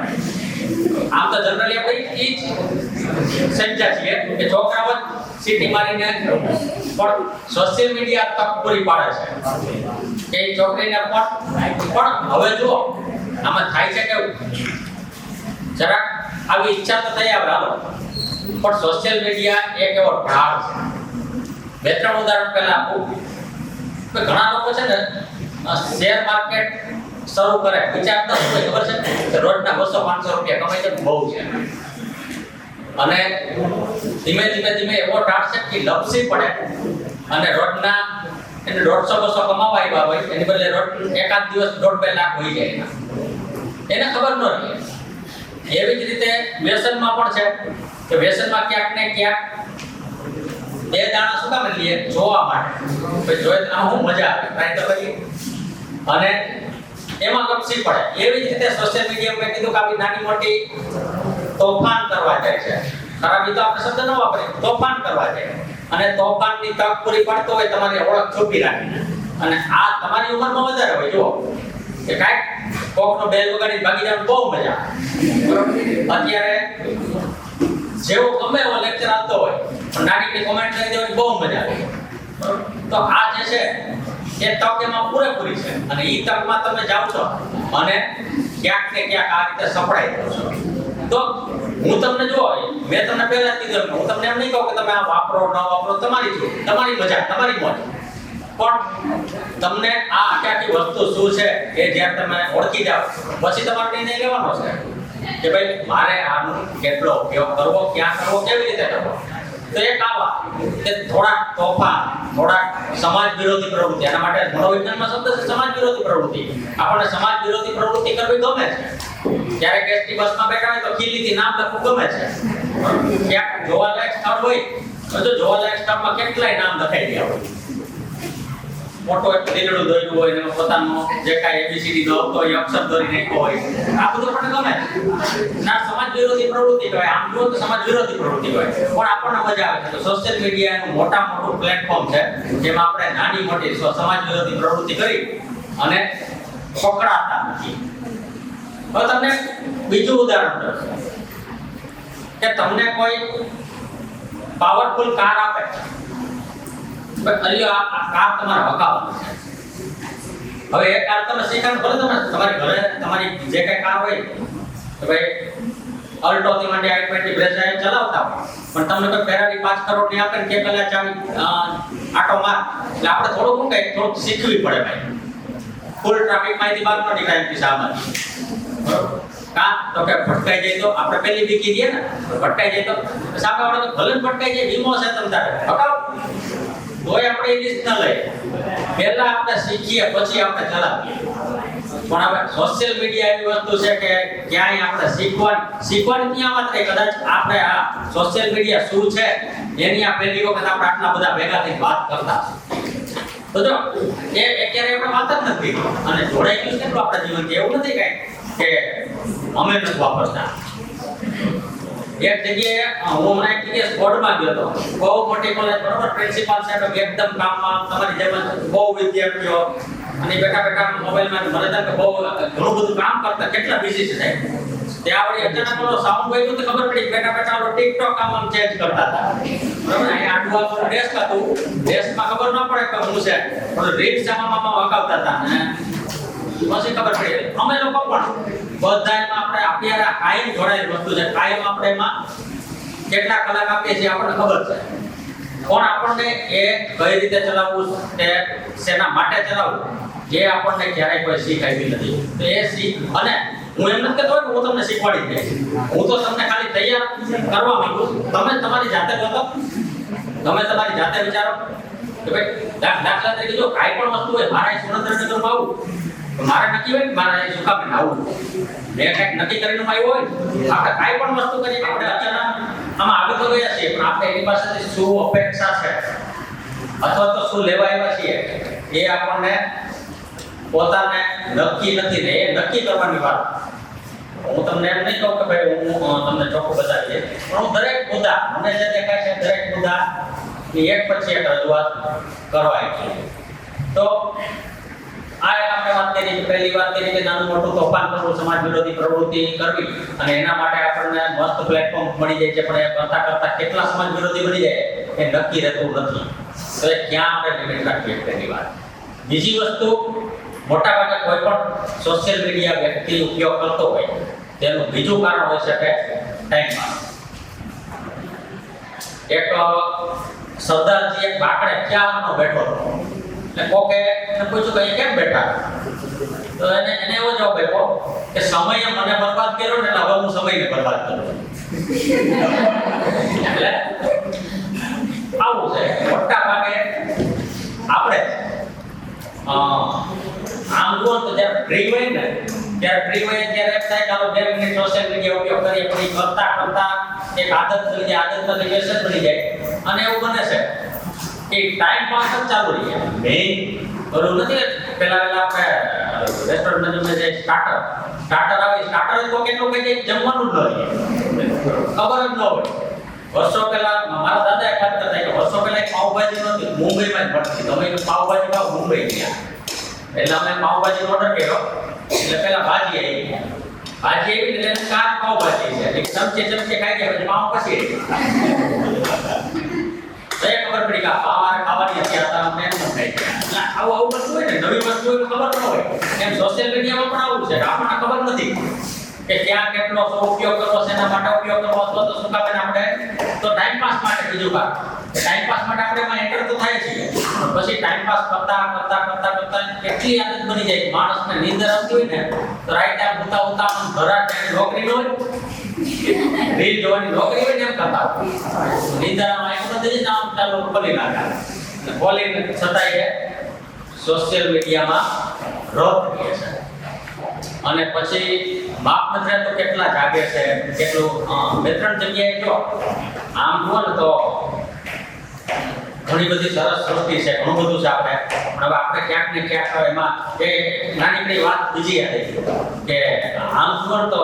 આમ તો જનરલી આપણે એ જ સમજ્યા છીએ કે છોકરાઓ સીટી મારીને, પણ સોશિયલ મીડિયા તક પૂરી પાડે છે કે એ છોકરીને પણ હવે જુઓ આમાં થાય છે કેવું, જરાક આવી ઈચ્છા તો થઈ આવે હાલો, પણ સોશિયલ મીડિયા એક એવો ઢાળ છે. 2-3 ઉદાહરણ પહેલા આપું કે ઘણા લોકો છે ને શેર માર્કેટ શરૂ કરે, વિચારતા હોય ખબર છે કે રોજના 200-500 રૂપિયા કમાઈ જાય બહુ છે. અને ધીમે ધીમે એવો ઢાળ છે કે લપસી પડે અને રોજના એને 150-200 કમાવા આવ્યા હોય એની બદલે એકાદ દિવસ 1.5-2 લાખ હોઈ જાય એને ખબર ન રહે. એવી જ રીતે વ્યસનમાં પણ છે કે વ્યસનમાં ક્યાંક ને ક્યાંક 2 દાણા શું કામ લઈએ જોવા માટે, જોઈએ તો હું મજા આવે ટ્રાય તો કરીએ અને એમાં કપસી પડે. એવી જ રીતે સોશિયલ મીડિયા મેં કીધું કે આવી નાની મોટી તોફાન કરવા જાય છે, ખરાબી તો આપણે શબ્દ ન વાપરીએ, તોફાન કરવા જાય અને તોફાનની તક પૂરી પાડતો હોય તમારી ઓળખ છુપી રાખીને, અને આ તમારી ઉંમરમાં વધારે હોય. જુઓ કે કાંઈક કોકનો બેલ વગાડીને ભાગી જવાનું બહુ મજા આવે, બરોબર? અત્યારે જેવો ગમે એવો લેક્ચર આવતો હોય પણ નાની કોમેન્ટ કરી દેવાની બહુ મજા આવે, બરોબર? તો આ જે છે એ તક એમાં પૂરેપૂરી છે, અને એ તકમાં તમે જાઓ છો અને ક્યાંક ને ક્યાંક આ રીતે સપડાઈ જાઓ છો. તો હું તમને જો મેં તમને પહેલા કીધું, હું તમને એમ નહીં કહું કે તમે આ વાપરો ન વાપરો, તમારી જો તમારી મજા, તમારી મોજ, પણ તમને આ આખી વસ્તુ શું છે એ જ્યારે તમે ઓળખી જાઓ પછી તમારો નિર્ણય લેવાનો છે કે ભાઈ મારે આનો કેટલો ઉપયોગ કરવો, ક્યાં કરવો, કેવી રીતે કરવો. તો એક આવા કે થોડાક તોફાન, થોડાક સમાજ વિરોધી પ્રવૃત્તિ, એના માટે મનોવિજ્ઞાનમાં શબ્દ છે સમાજ વિરોધી પ્રવૃત્તિ. આપણને સમાજ વિરોધી પ્રવૃત્તિ કરવી ગમે છે. જ્યારે એસટી બસમાં બેઠા હોય તો ખીલીથી નામ લખવું ગમે છે. ક્યાંક જોવાલાયક સ્થળ હોય તો જો જોવાલાયક સ્થળમાં કેટલાય નામ લખાઈ ગયા હોય, મોટો એક લીલડું દોર્યું હોય અને પોતાનો જે કાંઈ એબીસીડી નો આવતો હોય અક્ષર દોરી નાખ્યો હોય, આ બધું આપણને ગમે. ના સમાજ વિરોધી પ્રવૃત્તિ હોય, આમ જુઓ તો સમાજ વિરોધી પ્રવૃત્તિ હોય, પણ આપણને મજા આવે છે. તો સોશિયલ મીડિયાનું મોટું પ્લેટફોર્મ છે જેમાં આપણે નાની મોટી સમાજ વિરોધી પ્રવૃત્તિ કરી અને પકડાતા નથી. હવે તમને બીજું ઉદાહરણ દઉં કે તમને કોઈ પાવરફુલ કાર આપે, અલ્યો આ કાર તમારે હકાવવાની છે. હવે એ કાર તમે શીખવાનું, ભલે તમે તમારી ઘરે તમારી જે કઈ કાર હોય તો ભાઈ અલ્ટો થી માંડી i20 બ્રેઝા ચલાવતા હોય, પણ તમને કોઈ ફેરારી 5 કરોડ ની આપે ને કે પેલા ચાવી આટો માર, એટલે આપણે થોડું થોડુંક શીખવી પડે ભાઈ. ફૂલ ટ્રાફિક માંથી બહાર ન નીકળાય કિસ્સામાં, બરોબર? કા તો કે ભટકાઈ જાય તો આપણે પેલી બીકી દઈએ ને, ભટકાઈ જાય તો સામે વાળો તો ભલે ભટકાઈ જાય, વીમો છે તમ તારે હકાવ, તોય આપણે એ રિસ્ક ન લઈએ. પહેલા આપણે શીખીએ પછી આપણે ચલાવીએ. પણ હવે સોશિયલ મીડિયા એવી વસ્તુ છે કે ક્યાંય આપણે શીખવાની ત્યાં વાત રહી. કદાચ આપણે આ સોશિયલ મીડિયા શું છે એની આ પહેલી વખત આપણે આટલા બધા ભેગા થઈને વાત કરતા, તો જો એ અત્યારે આપણે વાત જ નથી અને જોડાઈ ગયું કેટલું આપણા જીવનથી. એવું નથી કાંઈ કે અમે નથી વાપરતા. એક જગ્યાએ હું હમણાં એક જગ્યાએ સ્પોર્ટમાં ગયો હતો, બહુ મોટી કોલેજ, બરોબર? પ્રિન્સિપાલ સાહેબ એકદમ કામમાં, તમારી જેમ બહુ વિદ્યાર્થીઓ અને બેઠા બેઠા મોબાઈલમાં મને તો કે બહુ ઘણું બધું કામ કરતા, કેટલા બિઝી છે સાહેબ. ત્યાં વળી અચાનક ઓલો સાઉન્ડ વાગ્યું તો ખબર પડી, બેઠા બેઠા ઓલો ટિકટોક આમ ચેન્જ કરતા હતા, બરોબર? અહીંયા આડું આપણું ડેસ્ક હતું, ડેસ્કમાં ખબર ન પડે કે હું છે, પણ રીલ્સ આમાં વગાવતા હતા ને પછી ખબર પડી. અમે લોકો પણ બધા એમાં આપણે અત્યારે કાયમ જોડાયેલી વસ્તુ છે. કાયમ આપણે એમાં કેટલા કલાક આપીએ છીએ આપણને ખબર છે, પણ આપણને એ કઈ રીતે ચલાવવું, કે શેના માટે ચલાવવું, એ આપણને ક્યારેય કોઈ શીખ આવી નથી. તો એ શીખ, અને હું એમ નથી કહેતો કે હું તમને શીખવાડી દઈશ, હું તો તમને ખાલી તૈયાર કરવા માંગુ છું. તમે તમારી જાતે ગોતો, તમે તમારી જાતે વિચારો કે ભાઈ દાખલા તરીકે જો કાંઈ પણ વસ્તુ હોય, મારા સુરેન્દ્રનગરમાં આવું, મારે નક્કી હોય કે મારે શું કામ આવું, મેં કંઈક નક્કી કરીને આવ્યો હોય, આપણે કાંઈ પણ વસ્તુ કરીએ, આપણે અચાનક આમાં આવી તો ગયા છીએ, પણ આપણે એની પાસેથી શું અપેક્ષા છે અથવા તો શું લેવા આવ્યા છીએ એ આપણને પોતાને નક્કી નથી ને, એ નક્કી કરવાની વાત. હું તમને એમ નહીં કહું કે ભાઈ હું તમને ચોખ્ખું બતાવી દે, પણ હું દરેક મુદ્દા મને જે દેખાય છે દરેક મુદ્દા ની એક પછી એક રજૂઆત કરવાય છે. તો આ એક આપણે વાત કરી, પહેલી વાત કરી કે નાનું મોટું તોફાન કરવું, સમાજ વિરોધી પ્રવૃત્તિ કરવી, અને એના માટે આપણને મસ્ત પ્લેટફોર્મ મળી જાય છે, પણ એ કરતા કરતા કેટલા સમાજ વિરોધી બની જાય એ નક્કી રહેતું નથી. તો એ ક્યાં આપણે લિમિટ રાખીએ પહેલી વાત. બીજી વસ્તુ, મોટા ભાગે કોઈ પણ સોશિયલ મીડિયા વ્યક્તિ ઉપયોગ કરતો હોય તેનું બીજું કારણ હોઈ શકે ટાઈમ પાસ. એક સરદારજી એક બાકડે ક્યારનો બેઠો હતો, એટલે કોકે એને પૂછ્યું કે કેમ બેઠા, તો એને એવો જવાબ આપ્યો કે સમયે મને બરબાદ કર્યો ને એટલે હવે હું સમયને બરબાદ કરું. એટલે આવું છે મોટા ભાગે આપણે આમ જુઓ તો જ્યારે ફ્રી હોય ને ત્યારે એમ થાય ચાલો 2 મિનિટ સોશિયલ મીડિયા ઉપયોગ કરીએ, પણ કરતા કરતા એક આદત બની જાય, આદતમાંથી વ્યસન બની જાય, અને એવું બને છે કે ટાઈમ પાસ જ ચાલુ રહી જાય. મેં બોલું નથી, પેલા આપણે રેસ્ટોરન્ટમાં જમે જે સ્ટાર્ટર આવે, સ્ટાર્ટર તો કેટલું કઈ જાય જમવાનું જ ન રહે, ખબર જ ન હોય. વર્ષો પહેલા મારા દાદા એક વાત કરતા કે વર્ષો પહેલા એક પાવભાજી નહોતી, મુંબઈમાં જ મળતી. તમે પાવભાજી ખાવ મુંબઈ ગયા એટલે અમે પાવભાજી ઓર્ડર કર્યો એટલે પહેલા ભાજી આવી. ભાજી આવી એટલે એને કાચ પાવભાજી છે એટલે ચમચે ખાઈ ગયા પછી પાવ પછી આવી ખબર પડી કે આ પાવ આને ખાવાની હતી, આ તો અમને એમ ખાઈ ગયા. એટલે આવું વસ્તુ હોય ને, નવી વસ્તુ હોય ખબર ન હોય. એમ સોશિયલ મીડિયામાં પણ આવું છે કે આપણને ખબર નથી કે ક્યાં કેટલો શું ઉપયોગ કરવો છે, એના માટે ઉપયોગ કરવો અથવા તો શું કાપે આપણે તો ટાઈમ પાસ માટે બીજું કામ ટાઈમ પાસ માટે આપણે એમાં એન્ટર તો થાય છે પછી ટાઈમ પાસ કરતા એટલી આદત બની જાય માણસને નીંદર આવતી હોય ને તો રાઈટ ટાઈમ ઉતા ઘરા ટાઈમ નોકરી ન હોય રીલ જોવાની નોકરી હોય ને એમ કરતા નીંદરમાં એમ નથી નામ ચાલુ ખોલી નાખે ખોલીને છતાંય સોશિયલ મીડિયામાં રોજ રહે છે. અને પછી બાપ નથી તો કેટલા જાગે છે, કેટલું બે ત્રણ જગ્યાએ જો આમ જુઓ ને તો ઘણી બધી સરસ સૃષ્ટિ છે, ઘણું બધું છે આપણે. પણ હવે આપણે ક્યાંક ને ક્યાંક એમાં એ નાનીકડી વાત બીજી આવી કે આમ જુઓ ને તો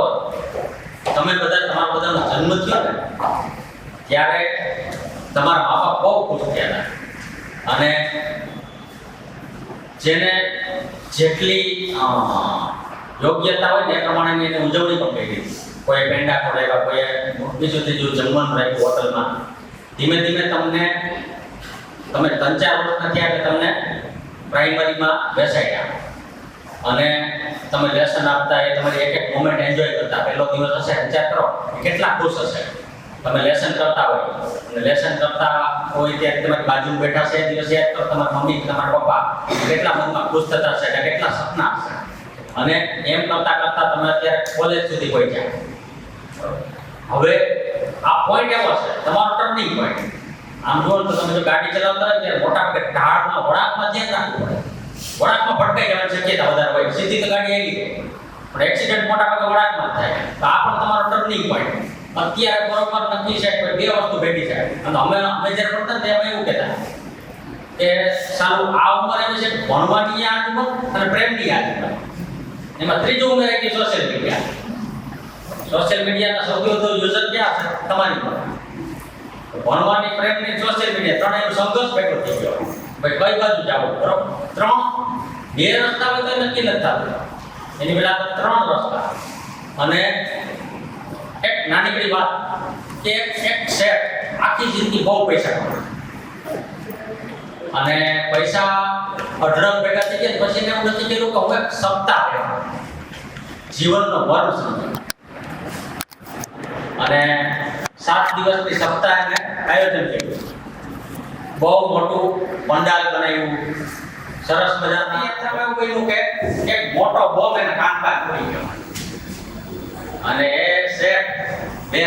તમે બધા તમારા બધાનો જન્મ થયો ને ત્યારે તમારા મા બાપ બહુ ખુશ થયા હતા અને જેને જેટલી યોગ્યતા હોય ને એ પ્રમાણે એને ઉજવણી પણ કરી. કોઈ પેંડા ખવડાવ્યા, કોઈ બીજું ત્રીજું જમવાનું રાખ્યું હોટલમાં. ધીમે ધીમે તમે 3-4 વર્ષના થયા કે તમને પ્રાઇમરીમાં બેસાડ્યા અને તમે લેસન આપતા એ તમારી એક મોમેન્ટ એન્જોય કરતા. પહેલો દિવસ હશે વિચાર કરો કેટલા ખુશ હશે. તમે લેસન કરતા હોય અને લેસન કરતા હોય ત્યારે તમારી બાજુમાં બેઠા છે એ દિવસ યાદ કરો તમારા મમ્મી તમારા પપ્પા કેટલા મનમાં ખુશ થતા હશે, કેટલા સપના હશે. અને એમ કરતા તમે અત્યારે કોલેજ સુધી પહોંચ્યા. હવે આ પોઈન્ટ એવો છે તમારો ટર્નિંગ પોઈન્ટ. આમ જુઓ તો તમે જો ગાડી ચલાવતા હોય ત્યારે મોટા ભાગે ઢાળના વળાંકમાં ધ્યાન રાખવું પડે. વળાંકમાં ભટકાઈ જવાની શક્યતા વધારે હોય. સીધી તો ગાડી આવી ગઈ પણ એક્સિડન્ટ મોટા ભાગે વળાંકમાં થાય. તો આ પણ તમારો ટર્નિંગ પોઈન્ટ. અત્યારે બરોબર નક્કી છે કે બે વસ્તુ ભેગી છે. અને અમે જ્યારે ભણતા ને ત્યારે એવું કહેતા કે સારું આ ઉંમર એવી છે ભણવાની યાદ ઉંમર અને પ્રેમની યાદ ઉંમર. એમાં ત્રીજું ઉંમર કે સોશિયલ મીડિયા. સોશિયલ મીડિયાના સૌથી વધુ યુઝર ક્યાં છે? તમારી પર. ભણવાની પ્રેમની સોશિયલ મીડિયા ત્રણેયનો સંઘર્ષ ભેગો થઈ ગયો. ભાઈ કઈ બાજુ જાવ બરોબર? બે રસ્તા હોય તો નક્કી નથી થતું. એની પેલા 3 રસ્તા. અને એક નાનીકડી વાત કે એક સેટ આખી જિંદગી બહુ પૈસા કમાય અને પૈસા અઢળક ભેગા થઈ ગયા પછી મેં એવું નથી કર્યું કે હું એક સપ્તાહ રહેવા જીવનનો વર્ગ સમજો અને 7 દિવસની સપ્તાહને આયોજન કર્યું. બહુ મોટું પંડાલ બનાવ્યું, સરસ મજાની. એવું કહ્યું કે એક મોટો બોમ્બ એને કાનકાન પડી ગયો અને એ સેટ બે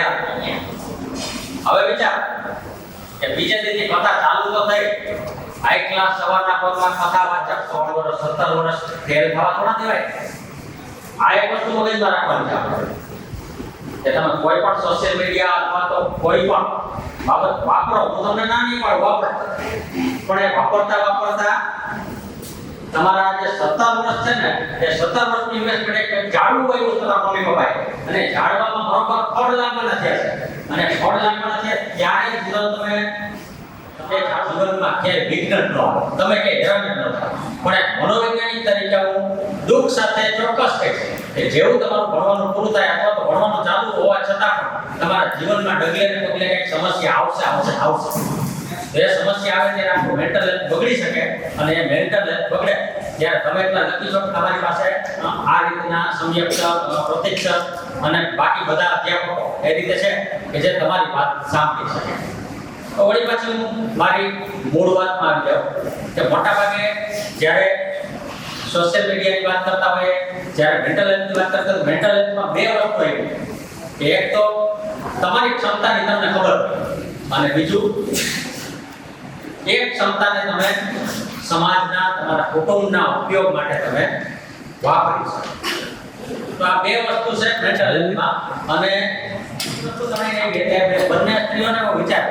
હવે વિચાર કે બીજે દીધી કથા ચાલુ તો થઈ. હાઈ ક્લાસ સવારના પગમાં કથા વાચક 16 વર્ષ 17 વર્ષ ફેલ થવા થોડા દેવાય. આ એક વસ્તુ મગજમાં રાખવાની છે આપણે કે તમે કોઈ પણ સોશિયલ મીડિયા અથવા તો કોઈ પણ બાબત વાપરો. હું તમને ના નહીં પાડું વાપરો, પણ એ વાપરતા તમારા જે 17 વર્ષ છે ને એ 17 વર્ષની ઇન્વેસ્ટમેન્ટ એક ઝાડવું વાવ્યું તમારા મમ્મી પપ્પાએ અને ઝાડવામાં બરોબર ફળ લાગવાના થયા છે અને ફળ લાગવાના થયા ત્યારે જ તમે એ જીવનમાં ક્યાંય વિઘ્ન ન આવે, તમે કે હેરાન ન થાવ. પણ એક મનોવૈજ્ઞાનિક તરીકે હું દુઃખ સાથે ચોક્કસ કહીશ કે જેવું તમારું ભણવાનું પૂરું થાય અથવા તો ભણવાનું ચાલુ હોવા છતાં પણ તમારા જીવનમાં ડગલે ને પગલે કંઈક સમસ્યા આવશે. એ સમસ્યા આવે ત્યારે આપણું મેન્ટલ હેલ્થ બગડી શકે અને એ મેન્ટલ હેલ્થ બગડે ત્યારે તમે એટલા નક્કી છો કે તમારી પાસે આ રીતના સમ્યક પ્રતિક્ષ અને બાકી બધા અધ્યાપકો એ રીતે છે કે જે તમારી વાત સાંભળી શકે. તો વળી પાછી હું મારી મૂળ વાતમાં આવી જાઉં કે મોટા ભાગે જ્યારે સોશિયલ મીડિયાની વાત કરતા હોય, જ્યારે મેન્ટલ હેલ્થની વાત કરતા હોય, મેન્ટલ હેલ્થમાં બે વસ્તુ આવી કે એક તો તમારી ક્ષમતાની તમને ખબર અને બીજું એક ક્ષમતાને તમે સમાજના તમારા કુટુંબના ઉપયોગ માટે તમે વાપરી શકો. તો આ બે વસ્તુ છે મેન્ટલ હેલ્થમાં. અને વસ્તુ તમે બંને સ્ત્રીઓને વિચાર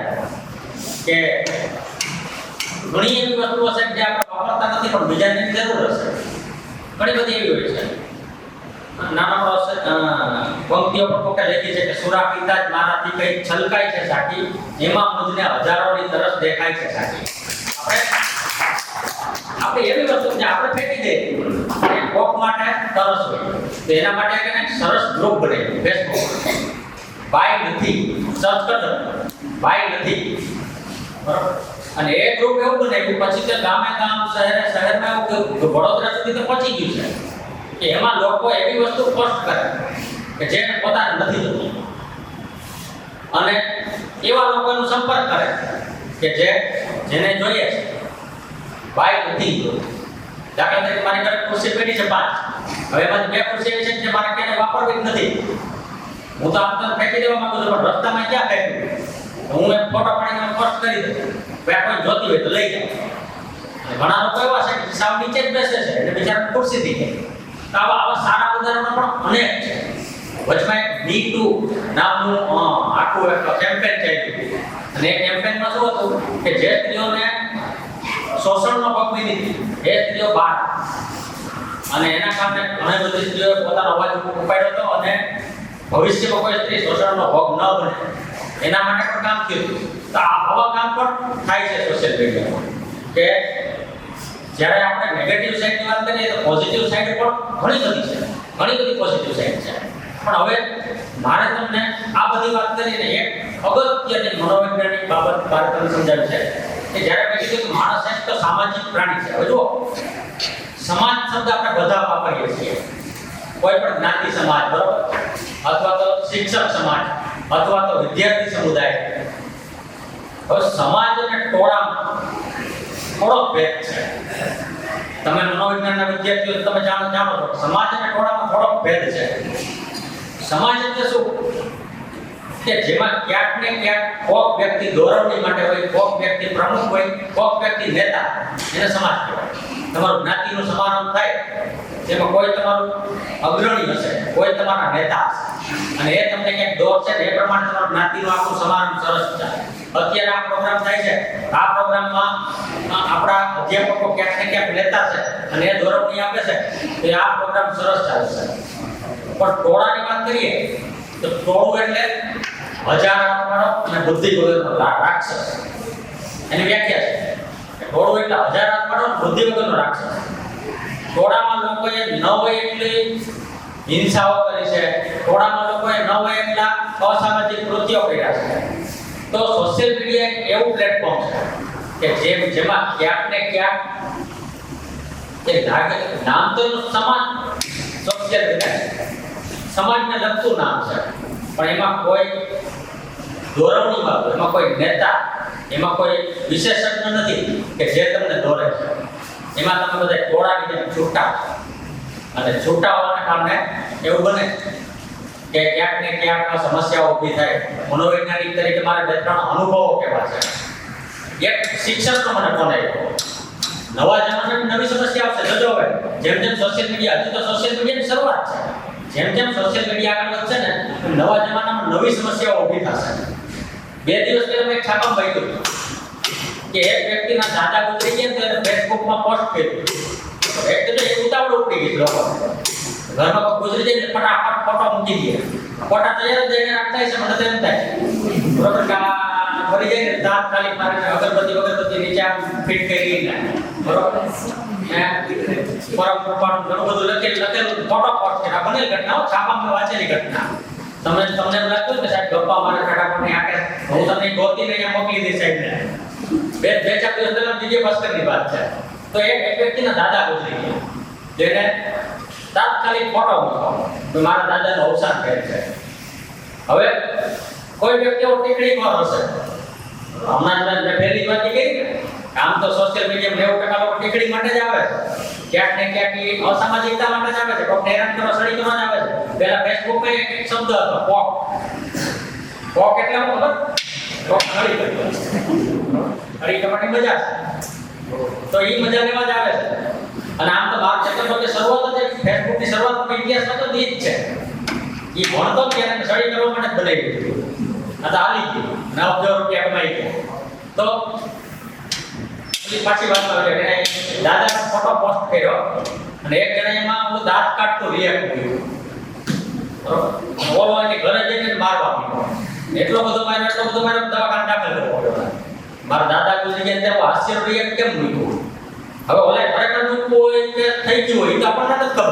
કે ઘણી એવી વસ્તુઓ છે જે આપણે વાપરતા નથી પણ બીજાની જરૂર હશે. ઘણી બધી એવી હોય છે. નાનકડો પંક્તિઓ પર પોતે લખી છે કે સુરા પિતા જ મારાથી કઈ છલકાય છે સાકી, એમાં મુજને હજારોની તરસ દેખાય છે સાકી. આપણે એવી વસ્તુ જે આપણે ફેંકી દઈએ એ કોક માટે તરસ હોય તો એના માટે એક સરસ ગ્રુપ બને ફેસબુક, બાય નથી સર્ચ કરજો, બાય નથી, બરોબર. અને એ ગ્રુપ એવું બનાવ્યું પછી કે ગામે ગામ શહેરે શહેરમાં એવું વડોદરા સુધી તો પહોંચી ગયું છે કે એમાં લોકો એવી વસ્તુ પોસ્ટ કરે કે જે પોતાને નથી થતું અને એવા લોકોનો સંપર્ક કરે કે જેને જોઈએ છે બાય નથી. દાખલા તરીકે મારી ઘરે ખુરશી પડી છે 5, હવે એમાંથી 2 ખુરશી એવી છે જે મારે ક્યાંય વાપરવી જ નથી. હું તો આમ તો ફેંકી દેવા માંગુ છું, પણ રસ્તામાં ક્યાં ફેંકું? હું એક ફોટો પાડીને પોસ્ટ કરી દઉં, કોઈ જોતી હોય તો લઈ જાય. અને ઘણા લોકો એવા છે કે સાવ નીચે જ બેસે છે એટલે બિચારા ખુરશી થઈ જાય. તો આવા સારા ઉદાહરણો પણ અનેક છે. વચમાં એક Me Too નામનું આખું એક કેમ્પેન ચાલ્યું અને એ કેમ્પેનમાં શું હતું કે જે સ્ત્રીઓને શોષણનો ભોગ બની હતી એ સ્ત્રીઓ બહાર, અને એના કારણે ઘણી બધી સ્ત્રીઓએ પોતાનો અવાજ ઉપાડ્યો હતો અને ભવિષ્યમાં કોઈ સ્ત્રી શોષણનો ભોગ ન બને એના માટે પણ કામ થયું. તો આવા કામ પણ થાય છે સોશિયલ મીડિયામાં કે જ્યારે આપણે નેગેટિવ સાઈડની વાત કરીએ તો પોઝિટિવ સાઈડ પણ ઘણી બધી પોઝિટિવ સાઈડ છે. પણ હવે મારે તમને આ બધી વાત કરીને એક અગત્યની મનોવૈજ્ઞાનિક બાબત મારે તમને સમજાવી છે કે જ્યારે મેં કીધું કે માણસ એક તો સામાજિક પ્રાણી છે. હવે જુઓ, સમાજ શબ્દ આપણે બધા વાપરીએ છીએ, કોઈ પણ જ્ઞાતિ સમાજ, બરોબર, અથવા તો શિક્ષક સમાજ, અથવા તો વિદ્યાર્થી સમુદાય. હવે સમાજ અને ટોળામાં થોડો ભેદ છે. તમે મનોવિજ્ઞાનના વિદ્યાર્થીઓ તમે જાણો છો સમાજ અને ટોળામાં થોડો ભેદ છે. સમાજ એટલે શું કે જેમાં ક્યાંક ને ક્યાંક કોક વ્યક્તિ ગૌરવની માટે હોય, કોક વ્યક્તિ પ્રમુખ હોય, કોક વ્યક્તિ નેતા, એને સમાજ કહેવાય. તમારું જ્ઞાતિનું સમારંભ થાય જેમાં કોઈ તમારું અગ્રણી હશે, કોઈ તમારા નેતા હશે અને એ તમને ક્યાંક દોર છે એ પ્રમાણે તમારું જ્ઞાતિનું આખું સમારંભ સરસ ચાલે. અત્યારે આ પ્રોગ્રામ થાય છે, આ પ્રોગ્રામમાં આપણા અધ્યાપકો ક્યાંક ને ક્યાંક નેતા છે અને એ દોરવણી આપે છે તો આ પ્રોગ્રામ સરસ ચાલે છે. પણ ટોળાની વાત કરીએ તો ટોળું એટલે હજાર આંખવાળો અને બુદ્ધિ વગરનો રાક્ષસ. એની વ્યાખ્યા છે કે ટોળું એટલે હજાર આંખવાળો અને બુદ્ધિ વગરનો રાક્ષસ. ટોળામાં લોકોએ ન હોય એટલી હિંસાઓ કરી છે, ટોળામાં લોકોએ ન હોય એટલા અસામાજિક કૃત્યો કર્યા છે. તો સોશિયલ મીડિયા એક એવું પ્લેટફોર્મ છે કે જેમાં ક્યાંક ને ક્યાંક નામ તો એનું સમાજ સોશિયલ મીડિયા સમાજને લગતું નામ છે, પણ એમાં કોઈ દોરવણી બાબત, એમાં કોઈ નેતા, એમાં કોઈ વિશેષજ્ઞ નથી કે જે તમને દોરે છે. એમાં તમે બધા ટોળાની જેમ છૂટા અને છૂટા હોવાના કારણે એવું બને કે ક્યાંક ને ક્યાંક સમસ્યાઓ ઊભી થાય. મનોવૈજ્ઞાનિક તરીકે મારે 2-3 અનુભવો કહેવા છે. એક શિક્ષકનો મને ફોન આવ્યો, નવા જમાનાની નવી સમસ્યા આવશે. જોજો હવે જેમ સોશિયલ મીડિયા, હજી તો સોશિયલ મીડિયાની શરૂઆત છે, જેમ સોશિયલ મીડિયા આગળ વધશે ને નવા જમાનામાં નવી સમસ્યાઓ ઊભી થશે. 2 દિવસ પહેલા મેં એક છાપામાં વાંચ્યું કે એક વ્યક્તિના દાદા ગુજરી ગયા તો એને ફેસબુકમાં પોસ્ટ કર્યું. એક તો એક ઉતાવળ ઉપડી ગઈ લોકો ઘરમાં કોઈ ગુજરી જાય એટલે ફટાફટ ફોટો મૂકી દે. ફોટા તૈયાર જઈને રાખતા છે, મને તો એમ થાય બરોબર કે ફરી જાય ને તાત્કાલિક મારે અગરબત્તી નીચે ફિટ કરી દે, બરોબર. પરમ કૃપાનું ઘણું બધું લખેલું ફોટો પોસ્ટ કર્યા. બનેલી ઘટનાઓ છાપામાં વાંચેલી ઘટના. તમને એમ લાગતું કે સાહેબ ગપ્પા મારે ફટાફટ નહીં આકે હું તમને ગોતીને અહીંયા મોકલી દઈશ સાહેબને. 2-4 દિવસ પહેલા બીજી ભાસ્કરની વાત છે. તો એક વ્યક્તિના દાદા ગુજરી ગયા જેને તાત્કાલિક ફોટો મૂક્યો કે મારા દાદાનું અવસાન થયેલ છે. હવે કોઈ વ્યક્તિ ટીકડી પર હશે, હમણાં મેં પહેલી વાત કરી ને આમ તો સોશિયલ મીડિયામાં 90% લોકો ટીકડી માટે જ આવે છે, ક્યાંક ને ક્યાંક અસામાજિકતા માટે જ આવે છે, કોઈ હેરાન કરવા સળી કરવા જ આવે છે. પહેલા ફેસબુકમાં એક શબ્દ હતો પોક. પોક એટલે શું ખબર? પોક હળી કરવાની મજા છે. તો એ મજા લેવા જ આવે છે. અને આમ તો માર્ક ઝકરબર્ગે શરૂઆત જ ફેસબુકની શરૂઆતમાં ઇતિહાસમાં તો ઈ જ છે. એ ભણતો ત્યારે સળી કરવા માટે જ બનાવી દીધું. આ તો હાલી ગયું, 9 રૂપિયા કમાઈ ગયા. તો પાછી વાત આવે કે દાદાનો ફોટો પોસ્ટ કર્યો અને એક જણા એમાં દાંત કાઢતો રિએક્ટ કર્યું. બરોબર ઓલો એની ઘરે જઈને મારવા માંડ્યો. એટલો બધો માર્યો દવાખાને દાખલ કરવો પડ્યો. મારા દાદા ગુજરી ગયા ત્યારે હાસ્ય રિએક્ટ કેમ મૂક્યું? હવે ઓલે ખરેખર મૂકવું હોય કે થઈ ગયું હોય એ તો આપણને નથી ખબર.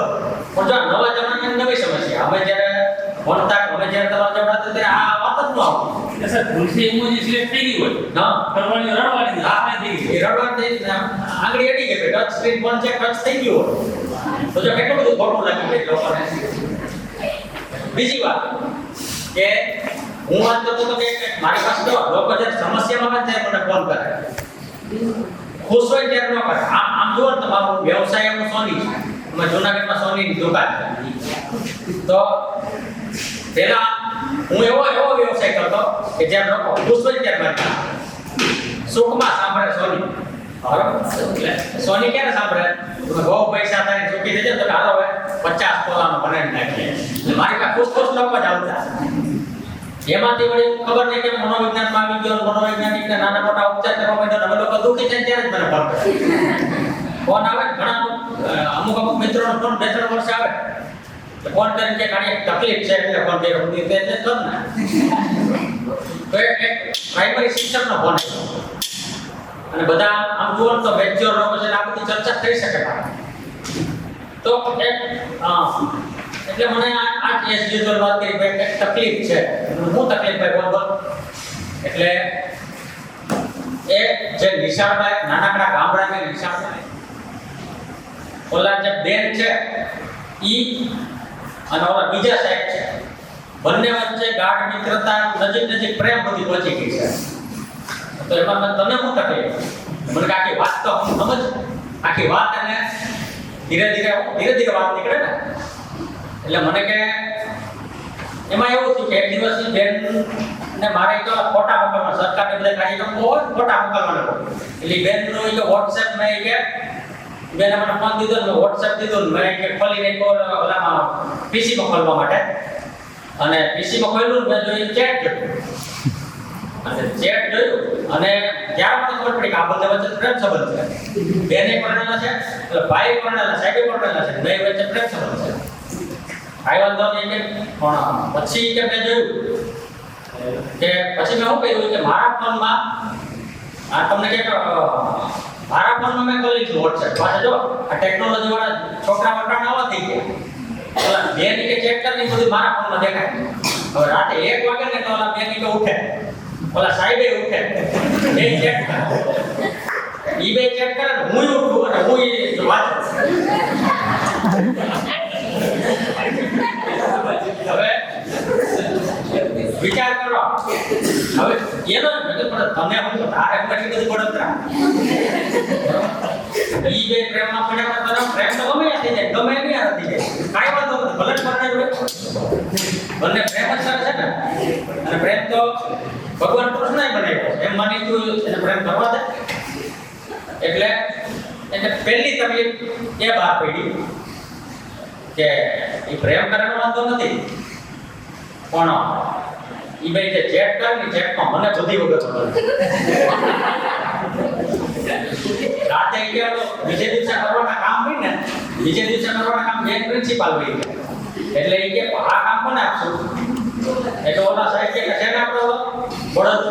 પણ જો નવા જમાનાની નવી સમસ્યા અમે જ્યારે ભણતા અમે જ્યારે તમારા જમાના હતા ત્યારે આ વાત જ ન આવતી. સર તુલસી ઇમોજી સિલેક્ટ થઈ ગઈ હોય હા કરવાની રડવાની આપણે થઈ ગઈ એ રડવા આંગળી અડી ગઈ ટચ સ્ક્રીન પણ છે ટચ થઈ ગયો હોય તો જો કેટલું બધું ખોટું લાગી જાય લોકોને. બીજી વાત કે હું વાત કરતો હતો કે મારી પાસે જો લોકો જે સમસ્યામાં આવે ત્યારે મને ફોન કરે, ખુશ હોય ત્યારે ન કરે. આમ જુઓ ને તમારું વ્યવસાય એનું સોની છે. અમે જુનાગઢમાં સોનીની દુકાન છે. તો પહેલા હું એવો વ્યવસાય કરતો કે જ્યારે લોકો ખુશ હોય ત્યારે મને સુખમાં સાંભળે સોની. બરાબર સોની ક્યારે સાંભળે? બહુ પૈસા થાય સુખી થઈ જાય તો હાલો હવે 50 તોલાનો બનાવી નાખીએ. મારી પાસે ખુશ લોકો જ આવતા. એમાંથી વળી ખબર નહીં કે મનોવિજ્ઞાનમાં આવી ગયો, મનોવૈજ્ઞાનિકને નાના મોટા ઉપચાર કરવા માંડ્યો. અમે લોકો દુઃખી થાય ત્યારે જ મને ફોન કરે. ફોન આવે ઘણા અમુક મિત્રોનો ફોન 2-3 વર્ષ આવે ફોન કરીને કે કાંઈ એક તકલીફ છે એટલે ફોન કર્યો. એટલે કર ને તો એક પ્રાઇમરી શિક્ષકનો ફોન આવ્યો અને બધા આમ જુઓ તો મેચ્યોર લોકો છે આ બધી ચર્ચા થઈ શકે. તો એટલે મને આ એસ યુઝ્યુઅલ વાત કરી ભાઈ એક તકલીફ છે. હું તકલીફ ભાઈ બોલ. એટલે એ જે નિશાળમાં નાનકડા ગામડાની નિશાળમાં ઓલા જે બેન છે ઈ અને ઓલા બીજા સાહેબ છે બંને વચ્ચે ગાઢ મિત્રતા નજીક પ્રેમ બધી પહોંચી ગઈ છે. તો એમાં તને શું તકલીફ? મને આખી વાત તો સમજ. આખી વાત અને ધીરે ધીરે વાત નીકળે ને એટલે મને કે એમાં એવું થયું કે એક દિવસ બેન ને મારે તો ફોટા મોકલવા સરકારને બધા કાર્યક્રમ બહુ ફોટા મોકલવાના એટલે બેનનો એ WhatsApp મેં કે બેન મને ફોન દીધો ને WhatsApp દીધો ને મેં કે ખોલીને ઓલામાં PC માં ખોલવા માટે અને PC માં ખોલ્યું મેં જોયું ચેટ જોયું અને ચેટ જોયું અને ત્યારે મને ખબર પડી કે આ બધા વચ્ચે પ્રેમ સંબંધ છે. બેને પરણેલા છે એટલે ભાઈ પરણેલા સાહેબે પરણેલા છે બે વચ્ચે પ્રેમ સંબંધ છે. ભાઈ વાંધો નહીં કે પણ પછી કે મેં જોયું કે પછી મેં શું કર્યું કે મારા ફોનમાં આ તમને કે મારા ફોનમાં મેં કરી લીધું WhatsApp. પાછા જો આ ટેકનોલોજી વાળા છોકરા વટાણા આવા થઈ ગયા. ઓલા બેન કે ચેક કરીને બધું મારા ફોનમાં દેખાય. હવે રાતે 1 વાગે ને તો ઓલા બેન કે ઉઠે, ઓલા સાહેબે ઉઠે, બે ચેક કરે. ઈ બે ચેક કરે ને હું ઉઠું અને હું વાંચું. હવે વિચાર કરો હવે એનો તને હું તારે કેટલી બધી પડતરા ઈ બે પ્રેમમાં પડ્યા તને પ્રેમ તો ગમે થઈ જાય ગમે નહીં આ થઈ જાય કાઈ વાંધો નથી ભલે પરણે હોય બંને પ્રેમ જ કરે છે ને અને પ્રેમ તો ભગવાન કૃષ્ણએ બનાવ્યો એમ માની તું એને પ્રેમ કરવા દે એટલે પહેલી તકલીફ એ બહાર પડી કે એ પ્રેમ કરવાનો વાંધો નથી પણ ઈ ભાઈ જે ચેટ કરે ને ચેટમાં મને બધી વગર રાતે કે બીજે દિવસે કરવાના કામ હોય ને બીજે દિવસે કરવાના કામ બેન પ્રિન્સિપાલ હોય એટલે એ કે આ કામ કોને આપશું એટલે ઓલા સાહેબ કે છે ને આપણો બળદ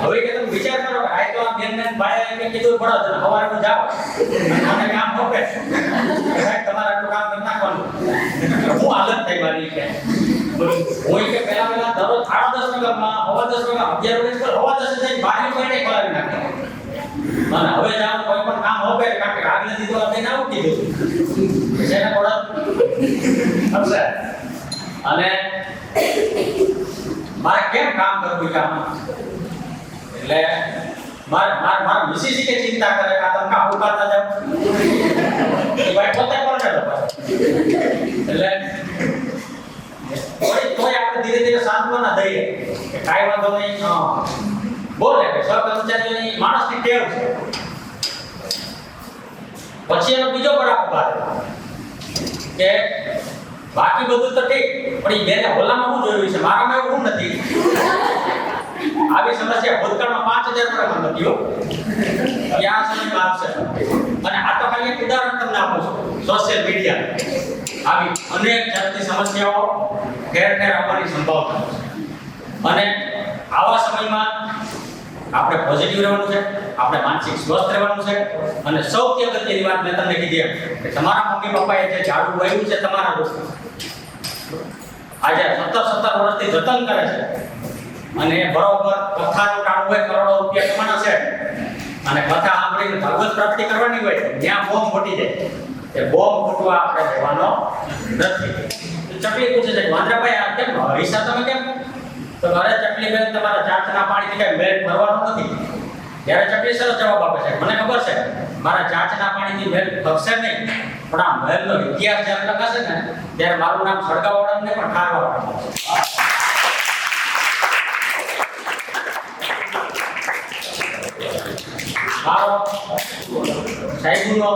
હવે કે તમે વિચાર કરો કે આ તો આ બેન ને ભાઈ એને કીધું બળદ સવારે જાઓ મને કામ હોપે સાહેબ તમારે આટલું કામ કરી નાખવાનું હું હાલત થઈ મારી કે હું કે પહેલા દરરોજ 10:30 વાગ્યામાં 10:30 વાગ્યા 11 વાગે 10:30 બહાર કોઈને ખોલાવી નાખે મને હવે જાવ કોઈ પણ કામ હોપે કારણ કે આગળ દીધો આ બેન આવું કીધું જેને બળદ સમજે અને મારે કેમ કામ કરવું કે આમાં એટલે મારા મિસિસ કે ચિંતા કરે કે તમે કામ ઉપાડતા જાવ એ ભાઈ પોતે પણ એટલે તોય આપણે ધીરે ધીરે સાંત્વના દઈએ કે કાંઈ વાંધો નહીં બોલે કે સહકર્મચારીઓની માણસની ટેવ છે પછી એનો બીજો પડાવ પાડે કે બાકી બધું તો ઠીક પણ એ બેને હોલામાં હું જોયું છે મારામાં એવું નથી આવી સમસ્યા ભૂતકાળમાં 5000 વર્ષ હતી હો ત્યાં સમયમાં આવશે અને આ તો ખાલી એક ઉદાહરણ તમને આપું છું સોશિયલ મીડિયા આવી અનેક જાતની સમસ્યાઓ ઠેર ઠેર આવવાની સંભાવના છે. અને આવા સમયમાં આપણે પોઝિટિવ રહેવાનું છે, આપણે માનસિક સ્વસ્થ રહેવાનું છે. અને સૌથી અગત્યની વાત મેં તમને કીધી એમ કે તમારા મમ્મી પપ્પાએ જે ઝાડુ વાવ્યું છે તમારા રૂપ આજે 17 વર્ષથી જતન કરે છે અને બરોબર કથાનું કામ હોય, કરોડો રૂપિયા કમાના છે અને કથા સાંભળીને ભગવત પ્રાપ્તિ કરવાની હોય ત્યાં બોમ્બ ફૂટી જાય. એ બોમ્બ ફૂટવા આપણે દેવાનો નથી. ચકલી પૂછે છે વાંદરાભાઈ આ કેમ હરીસા તમે કેમ? તો અરે ચકલી બેન તમારા ચાંચના પાણીથી કઈ મેળ ભરવાનો નથી. ત્યારે ચકલી સરસ જવાબ આપે છે મને ખબર છે મારા ચાંચના પાણીથી મેળ ભરશે નહીં, પણ આ મહેલનો ઇતિહાસ જ્યારે લખાશે ને ત્યારે મારું નામ સળગાવવાળાને પણ ઠારવાવાળા છે. મારો સાહેબનો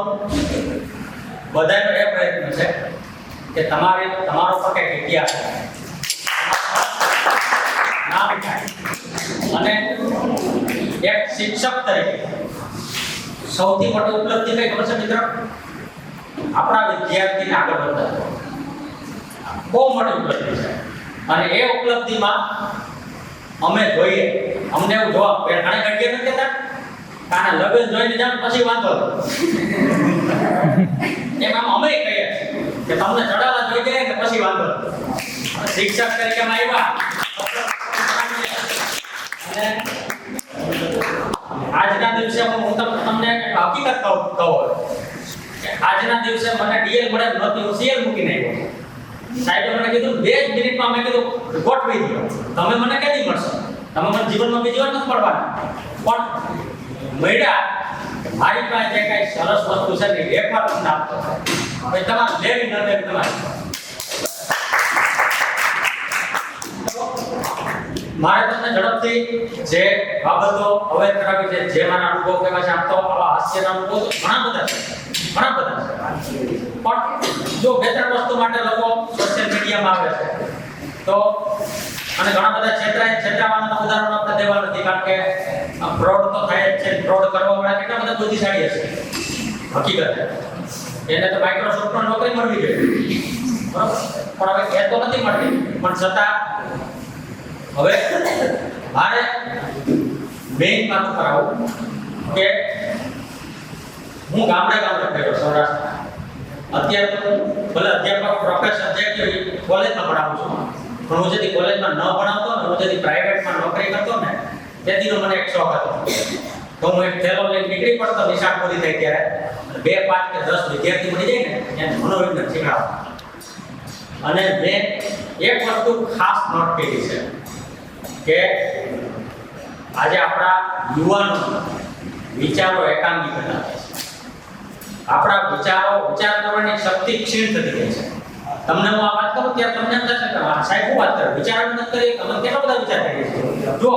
બધાનો એ પ્રયત્ન છે કે તમારો પણ કંઈક ઇતિહાસ નામ થાય. અને એક શિક્ષક તરીકે સૌથી મોટી ઉપલબ્ધિ કઈ ખબર છે મિત્રો? આપણા વિદ્યાર્થીને આગળ વધારવો બહુ મોટી ઉપલબ્ધિ છે. અને એ ઉપલબ્ધિમાં અમે જોઈએ અમને એવું જોવા ઘણી ઘડીએ નથી કહેતા કાના લગ્ન જોઈને જાણ પછી વાંધો એમાં અમે કહીએ કે તમને ચડાવવા જોઈ જાય કે પછી વાંધો. શિક્ષક તરીકે આવ્યા અને આજના દિવસે હું તમને હકીકત કહું કે આજના દિવસે મને ડીએલ મળે નહોતી, હું સીએલ મૂકીને આવ્યો. સાહેબે મને કીધું 2 જ મિનિટમાં મેં કીધું ગોઠવી દો. તમે મને ક્યાંથી મળશો? તમે મને જીવનમાં બીજી વાર નથી મળવાના. પણ મળ્યા મારી પાસે જે કઈ સરસ વસ્તુ છે ને એકવાર તમને આપતો હવે તમારે લેવી ન લેવી તમારે. મારે તમને ઝડપથી જે બાબતો હવે કરાવી છે, જે મારા અનુભવ કહેવા છે, આમ તો આવા હાસ્યના અનુભવ ઘણા બધા છે. પણ જો 2-3 વસ્તુ માટે લોકો સોશિયલ મીડિયામાં આવે છે તો અને ઘણા બધા છેતરાવાના ઉદાહરણો આપણે દેવા નથી, કારણ કે ફ્રોડ તો થાય જ છે. ફ્રોડ કરવાવાળા કેટલા બધા બુદ્ધિશાળી હશે હકીકત એને તો માઇક્રોસોફ્ટમાં નોકરી મળવી જોઈએ બરાબર, પણ હવે એ તો નથી મળતી. પણ છતાં હવે મારે બેંકમાં તો કરાવું કે હું ગામડે ફેર્યો સૌરાષ્ટ્ર. અત્યારે તો ભલે અધ્યાપક પ્રોફેસર જે કે કોલેજમાં ભણાવું છું, પણ હું જેથી કોલેજમાં ન ભણાવતો ને હું જેથી પ્રાઇવેટમાં નોકરી કરતો ને તેથીનો મને એક શોખ હતો. તો હું એક થેલો લઈને નીકળી પડતો નિશાળ પૂરી થઈ ત્યારે 2, 5 કે 10 વિદ્યાર્થી મળી જાય ને એને મનોવિજ્ઞાન શીખવાડો. અને મેં એક વસ્તુ ખાસ નોટ કરી છે કે આજે આપણા યુવાનો વિચારો એકાંગી બનાવે છે. આપણા વિચાર કરવાની શક્તિ ક્ષીણ થતી ગઈ છે. તમને હું આ વાત કરું ત્યારે તમને એમ થશે કે સાહેબ હું વાત કરું વિચારવાની નથી કરી, તમે કેટલા બધા વિચાર કરીએ છીએ. જો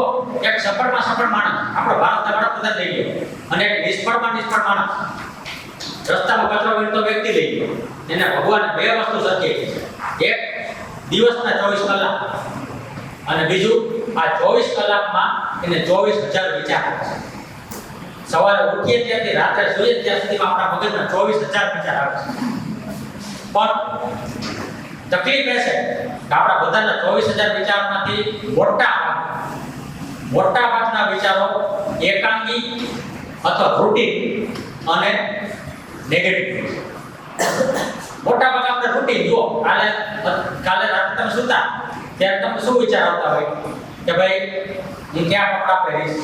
એક સફળ માણસ આપણો ભારતના વડાપ્રધાન લઈ ગયો અને એક નિષ્ફળ માણસ રસ્તામાં કચરો વીણતો વ્યક્તિ લઈ ગયો. એને ભગવાન 2 વસ્તુ શક્ય છે, એક દિવસના 24 કલાક અને બીજું આ 24 કલાકમાં એને 24,000 વિચાર આવે છે. સવારે ઉઠીએ ત્યારથી રાત્રે સૂઈએ ત્યાં સુધીમાં આપણા મગજમાં 24,000 વિચાર આવે છે. પણ તકલીફ એ છે કે આપણા બધાના 24,000 વિચારમાંથી મોટા ભાગના વિચારો એકાંગી અથવા રૂટીન અને નેગેટિવ. મોટા ભાગ આપણે રૂટીન જુઓ કાલે રાત્રે તમે સૂતા ત્યારે તમને શું વિચાર આવતા હોય કે ભાઈ હું ક્યાં કપડાં પહેરીશ,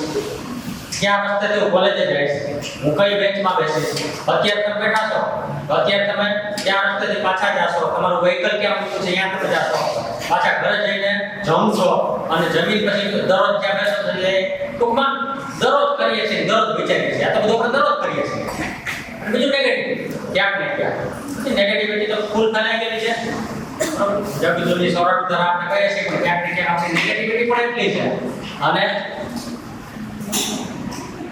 ક્યાં રસ્તેથી હું કોલેજે જઈશ, હું કઈ બેન્ચમાં બેસીશ. અત્યારે તમે બેઠા છો તો અત્યારે તમે ક્યાં રસ્તેથી પાછા જાશો, તમારું વ્હીકલ ક્યાં મૂક્યું છે ત્યાં તમે જાશો, પાછા ઘરે જઈને જમશો અને જમીન પછી દરરોજ ક્યાં બેસો છો. એટલે ટૂંકમાં દરરોજ કરીએ છીએ, દરરોજ વિચારીએ છીએ. આ તો બધું આપણે દરરોજ કરીએ છીએ. અને બીજું નેગેટિવ ક્યાંક ને ક્યાંક નેગેટિવિટી તો ફૂલ ફેલાઈ ગયેલી છે. જગદુરની સૌરાષ્ટ્ર દ્વારા આપણે કહીએ છીએ પણ ક્યાંક ને ક્યાંક આપણી નેગેટિવિટી પણ એટલી છે. અને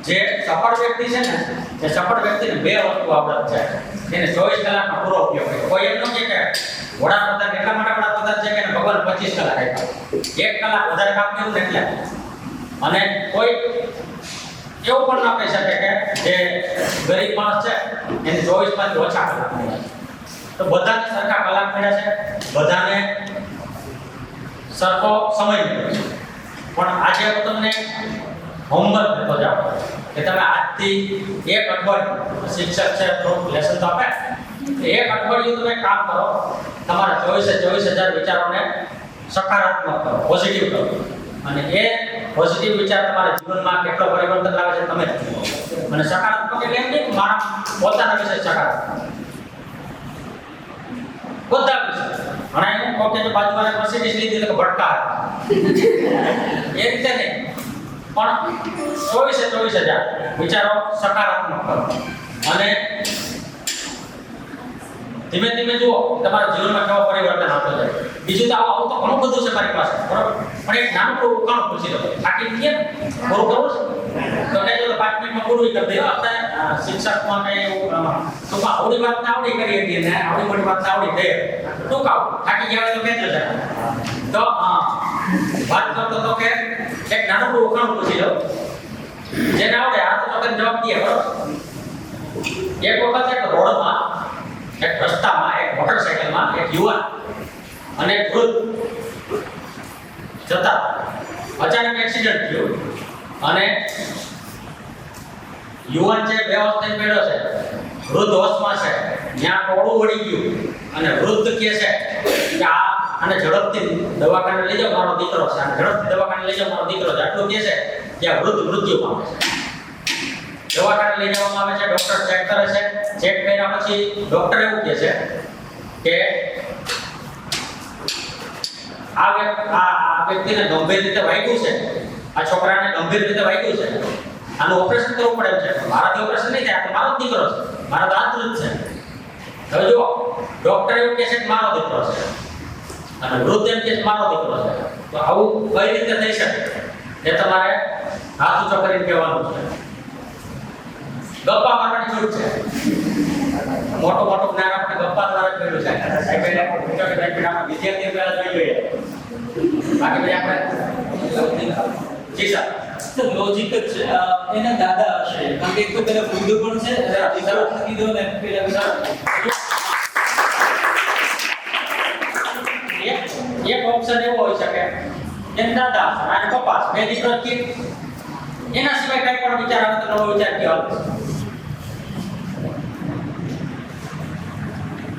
જે સફળ વ્યક્તિ છે ને એ સફળ વ્યક્તિને 2 વસ્તુ આવડત છે, એને 24 કલાકનો પૂરો ઉપયોગ કરે. કોઈ એમ ન કહે કે વડાપ્રધાન એટલા માટે વડાપ્રધાન છે કે એને ભગવાન 25 કલાક આપ્યા, 1 કલાક વધારે કામ કર્યું ને એટલે. અને કોઈ એવું પણ ન કહી શકે કે જે ગરીબ માણસ છે એને 24 માંથી ઓછા કલાક મળ્યા. તો બધાને સરખા કલાક મળ્યા છે, બધાને સરખો સમય મળ્યો છે. પણ આજે હું તમને હોમવર્ક દેતો જાઉં કે તમે આજથી એક અઠવાડિયું, શિક્ષક છે થોડુંક લેસન તો આપે, એક અઠવાડિયું તમે કામ કરો, તમારા 24,000 વિચારોને સકારાત્મક કરો, પોઝિટિવ કરો, અને એ પોઝિટિવ વિચાર તમારા જીવનમાં કેટલો પરિવર્તન લાવે છે તમે જુઓ. અને સકારાત્મક એટલે એમ નહીં કે મારા પોતાના વિશે સકારાત્મક, બધા વિશે. ઘણા એવું કહો કે બાજુવાળા મર્સિડીઝ લીધી તો ભટકા એ રીતે નહીં, પણ 24,000 વિચારો સકારાત્મક કરો. અને ધીમે ધીમે જુઓ તમારા જીવનમાં કેવો પરિવર્તન આવતો જાય. બીજું તો આવું તો ઘણું બધું છે મારી પાસે, બરાબર, પણ એક નાનું ઉકાળું પૂછી લો. થાકી ગયા પૂરું કરવું છે તો કઈ જો 5 મિનિટમાં પૂરું કરી દે. આપણે શિક્ષકમાં કઈ એવું ટૂંકા આવડી વાત ના આવડી કરી હતી ને આવડી મોટી વાત ના આવડી થઈ ટૂંકા થાકી ગયા હોય તો કહેજો જરા. તો વાત કરતો તો કે એક નાનું ઉકાળું પૂછી લો, જેને આવડે આ તો તમે જવાબ દે, બરાબર. એક વખત એક રોડમાં, એક રસ્તામાં, એક મોટરસાઇકલમાં એક યુવાન અને એક વૃદ્ધ જતા અચાનક એક્સિડન્ટ થયો અને યુવાન છે બેહોશ થઈને પડ્યો છે, વૃદ્ધ હોશમાં છે, ત્યાં ટોળું વળી ગયું અને વૃદ્ધ કહે છે કે આને ઝડપથી દવાખાને લઈ જાઓ, મારો દીકરો છે, આને ઝડપથી દવાખાને લઈ જાઓ, મારો દીકરો છે, આટલું કહે છે ત્યાં વૃદ્ધ મૃત્યુ પામે છે. દવાખાને લઈ જવામાં આવે છે, ડોક્ટર ચેક કરે છે, ચેક કર્યા પછી ડોક્ટર એવું કહે છે કે આ વ્યક્તિને ગંભીર રીતે વાગ્યું છે, આ છોકરાને ગંભીર રીતે વાગ્યું છે, આનું ઓપરેશન કરવું પડે એમ છે. મારાથી ઓપરેશન નહીં થાય, મારો જ દીકરો છે, મારા દાંત જ છે. હવે જો ડોક્ટર એવું કહે છે કે મારો દીકરો છે અને વૃદ્ધ એમ કહે છે મારો દીકરો છે, તો આવું કઈ રીતે થઈ શકે એ તમારે હાથ ઊંચો કરીને કહેવાનું છે. ગપ્પા મારવાની છૂટ છે, મોટું જ્ઞાન આપણે ગપ્પા દ્વારા જ મેળવ્યું છે. સાહેબ આપણે વિદ્યાર્થીઓ પહેલા જોઈ લઈએ, બાકી પછી આપણે જી સર તો લોજિક જ છે. એના દાદા હશે, કારણ કે એક તો પેલા વૃદ્ધ પણ છે, દીકરો કીધો ને પેલા એક ઓપ્શન એવો હોઈ શકે એમ દાદા અને પપ્પા બે દીકરો કે એના સિવાય કઈ પણ વિચાર આવે તો નવો વિચાર કેવો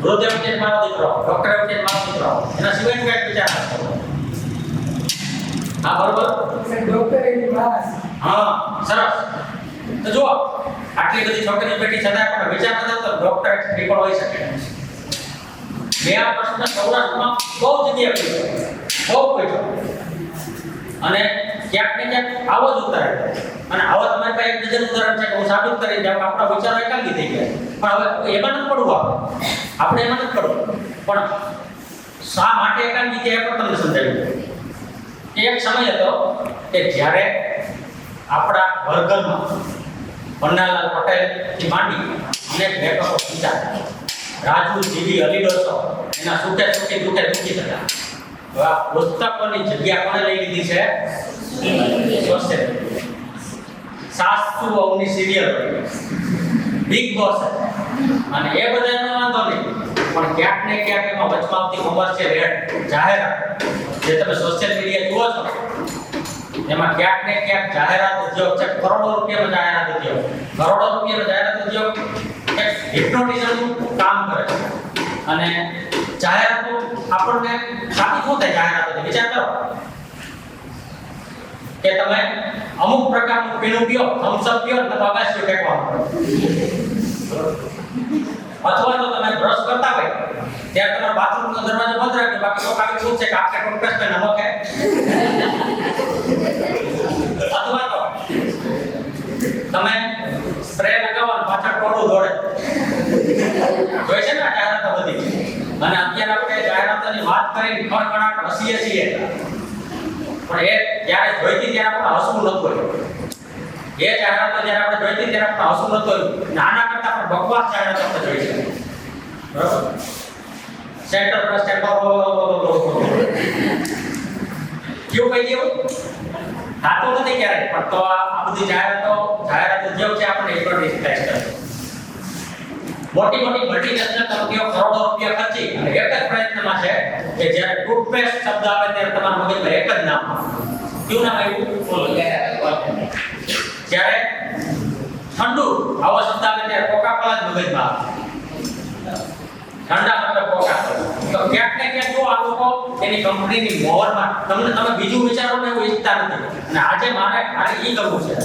વૃદ્ધ એમ કે મારો દીકરો, ડોક્ટર એમ કે મારો દીકરો, એના સિવાય કઈ વિચાર આવે. હા બરોબર, હા સરસ. તો જુઓ આટલી બધી છોકરી બેઠી છતાં પણ વિચાર કરતા તો ડોક્ટર પણ હોઈ શકે. મેં આ પ્રશ્ન સૌરાષ્ટ્રમાં બહુ જગ્યાએ પૂછ્યો, બહુ પૂછ્યો અને ક્યાંક ને ક્યાંક આવો જ ઉત્તર આવ્યો. અને આવા તમારી પાસે એક બીજું ઉદાહરણ છે કે હું સાબિત કરી દઉં આપણા વિચારો એકાંગી થઈ ગયા. પણ હવે એમાં નથી પડવું, આપણે એમાં નથી પડવું, પણ શા માટે એકાંગી છે એ પણ તમને સમજાવ્યું. એક સમય હતો કે જ્યારે આપણા વર્ગમાં પન્નાલાલ પટેલ થી માંડી અનેક લેખકો વિચાર રાજુ જીવી અલીડોસો એના સુકે સુકી દુખે દુખી થતા. હવે આ પુસ્તકોની જગ્યા કોણે લઈ લીધી છે? સોશિયલ સાસુ વહુની સિરિયલ, બિગ બોસ, અને એ બધાનો વાંધો નહીં, પણ ક્યાંક ને ક્યાંક એમાં વચમાં આવતી કોમર્શિયલ એડ જાહેરાત જે તમે સોશિયલ મીડિયા જુઓ છો એમાં ક્યાંક ને ક્યાંક જાહેરાત ઉદ્યોગ છે. કરોડો રૂપિયાનો જાહેરાત ઉદ્યોગ, કરોડો રૂપિયાનો જાહેરાત ઉદ્યોગ એક હિપ્નોટિઝમનું કામ કરે છે. અને જાહેરાતો આપણને સાબિત શું થાય જાહેરાતો વિચાર કરો કે તમે અમુક પ્રકારનું પીણું પીઓ, થમ્સ અપ પીઓ, તો અગાશી ફેંકવાનું અથવા તો તમે બ્રશ કરતા હોય ત્યારે તમારા બાથરૂમનો દરવાજો બંધ રાખજો, બાકી લોકો આવી પૂછશે કે આપકે ટૂથપેસ્ટ में नमक है. અથવા તો તમે સ્પ્રે લગાવવાનું પાછળ ટોળું દોડે જોઈ છે ને જાહેરાતો બધી. અને અત્યારે આપણે જાહેરાતોની વાત કરીને ખડખડાટ હસીએ છીએ, પણ એ જ્યારે જોઈતી ત્યારે આપણે હસવું નહોતું હોય. એ જાહેરાતો જ્યારે આપણે જોઈતી ત્યારે આપણે હસવું નહોતું હોય. નાના કરતા પણ બકવાસ જાહેરાતો આપણે જોઈ છે, બરાબર. સેન્ટર પર સ્ટેન્ડ કેવું કહી દેવું થાતું નથી ક્યારેય, પણ તો આ બધી જાહેરાત ઉદ્યોગ છે આપણે હિપ્નોટિઝ કરે. મોટી મોટી મલ્ટીનેશનલ કંપનીઓ કરોડો રૂપિયા ખર્ચી અને એક જ પ્રયત્નમાં છે કે જ્યારે ટૂથપેસ્ટ શબ્દ આવે ત્યારે તમારા મગજમાં એક જ નામ આવે. કયું નામ આવ્યું? જ્યારે ઠંડુ આવો શબ્દ આવે ત્યારે કોકા-કોલા જ મગજમાં આવે. ઠંડા મતલબ કોકા-કોલા. તો ક્યાંક ને ક્યાંક જો આ લોકો એની કંપનીની મોહરમાં તમે બીજું વિચારો ને એવું ઈચ્છતા નથી. અને આજે મારે ઈ કરવું છે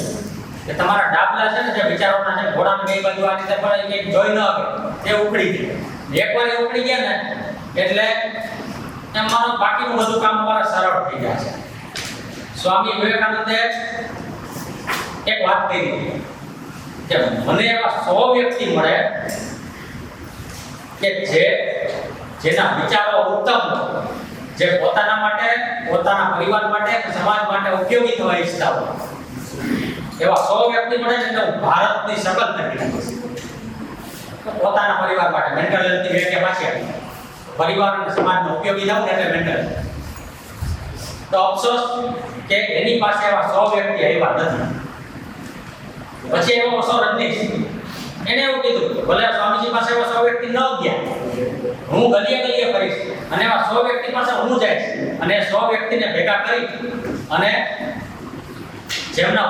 કે તમારા ડાબલા છે ને જે વિચારોના છે ઘોડાને બે બાજુ આ રીતે પડે કે જોઈ ન આવે તે ઉખડી જાય. એકવાર એ ઉખડી ગયા ને એટલે એમ મારું બાકીનું બધું કામ મારા સરળ થઈ જાય છે. સ્વામી વિવેકાનંદે એક વાત કરી કે મને એવા 100 વ્યક્તિ મળે કે જેના વિચારો ઉત્તમ, જે પોતાના માટે, પોતાના પરિવાર માટે, સમાજ માટે ઉપયોગી થવા ઈચ્છતા હોય, એવા 100 વ્યક્તિ મળે ને હું ભારતની શકલ નક્કી કરીશ. પોતાના પરિવાર માટે મેન્ટલ હેલ્થની વ્યાખ્યા પાછી આવી. પરિવાર અને સમાજનો ઉપયોગી થાવ ને એટલે મેન્ટલ. તો અફસોસ કે એની પાસે એવા 100 વ્યક્તિ આવ્યા નથી. પછી એવો અવસર રજનીશ એને એવું કીધું ભલે સ્વામીજી પાસે એવા 100 વ્યક્તિ ન ગયા, હું ગલીએ ફરીશ અને એવા 100 વ્યક્તિ પાસે હું જઈશ અને 100 વ્યક્તિને ભેગા કરી અને જેમના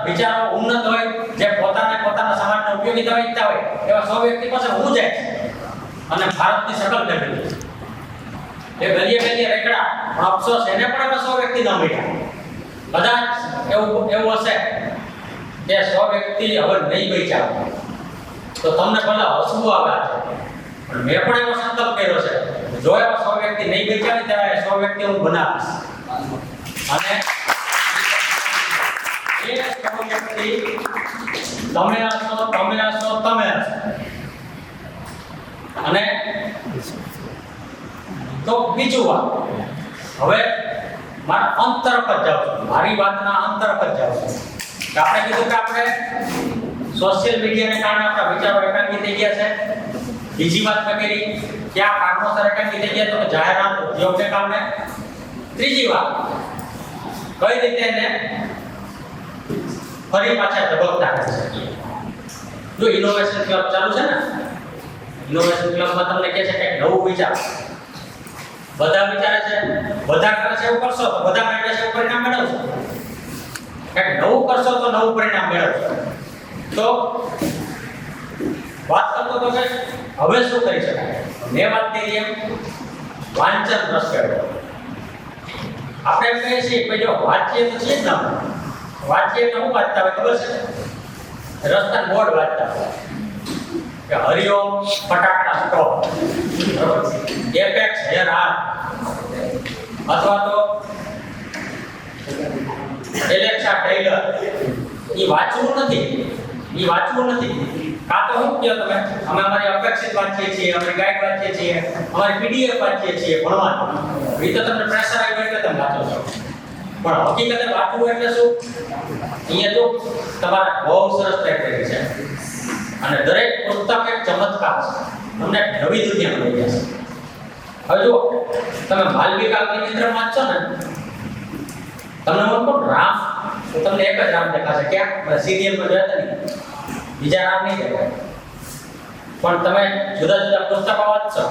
વિચારો ઉન્નત હોય, જે પોતાના સમાજને ઉપયોગી થવા ઈચ્છતા હોય એવા 100 વ્યક્તિ પાસે હું જઈશ અને ભારતની શકલ કરી. એ ગલીએ રેકડા, પણ અફસોસ એને પણ એવા 100 વ્યક્તિ ન મળ્યા. કદાચ એવું હશે કે 100 વ્યક્તિ હવે નહીં બચ્યા તો તમને ભલે હસવું આવે છે, પણ મેં પણ એવો સંકલ્પ કર્યો છે જો એવા 100 વ્યક્તિ નહીં બચ્યા ને ત્યારે 100 વ્યક્તિ હું બનાવીશ અને એ 100 વ્યક્તિ તમે હશો અને તો બીજું વાત હવે મારા અંતર પર જાઉં છું, મારી વાતના અંતર પર જાઉં છું. આપણે કીધું કે આપણે સોશિયલ મીડિયાને કારણે આપણા વિચારો એકાંકી થઈ ગયા છે. બીજી વાત મેં કરી ક્યાં કારણોસર એકાંકી થઈ ગયા તો જાહેરાત ઉદ્યોગને કારણે. ત્રીજી વાત કઈ રીતે એને ફરી પાછા ધબકતા કરી શકીએ. જો ઇનોવેશન ક્લબ ચાલુ છે ને, ઇનોવેશન ક્લબમાં તમને કહે છે કે નવું વિચાર, બધા વિચારે છે, બધા કરે છે, એવું કરશો તો બધા મેળવે છે, એવું પરિણામ મેળવશો. કંઈક નવું કરશો તો નવું પરિણામ મેળવશો. તો વાત કરતો તો કે હવે શું કરી શકાય. મેં વાત કરી એમ વાંચન રસ કેળવો. આપણે એમ કહીએ છીએ કે જો વાંચીએ તો છીએ જ ના, વાંચીએ તો શું વાંચતા હોય ખબર છે? રસ્તા બોર્ડ વાંચતા હોય કે હરિઓમ ફટાકડા સ્ટોપ, એપેક્સ હેર આર, અથવા તો એલેક્સા ટેલર. એ વાંચવું નથી. કાં તો શું કહો તમે અમે અમારી અપેક્ષિત વાંચીએ છીએ, અમે ગાઈડ વાંચીએ છીએ, અમારી પીડીએફ વાંચીએ છીએ ભણવાનું. એ તો તમને પ્રેશર આવ્યું એટલે તમે વાંચો છો, પણ હકીકતે વાંચવું એટલે શું? અહીંયા જો તમારા બહુ સરસ ટ્રેક્ટરી છે અને દરેક પુસ્તક એક ચમત્કાર છે, તમને નવી દુનિયા મળી જશે. હવે જો તમે માલવિકા અગ્નિમિત્ર વાંચો ને, તમને હું કહું રામ તો તમને એક જ રામ દેખાશે. ક્યાં સિરિયલમાં જોયા હતા ને, બીજા રામ નહીં દેખાય. પણ તમે જુદા જુદા પુસ્તકો વાંચશો,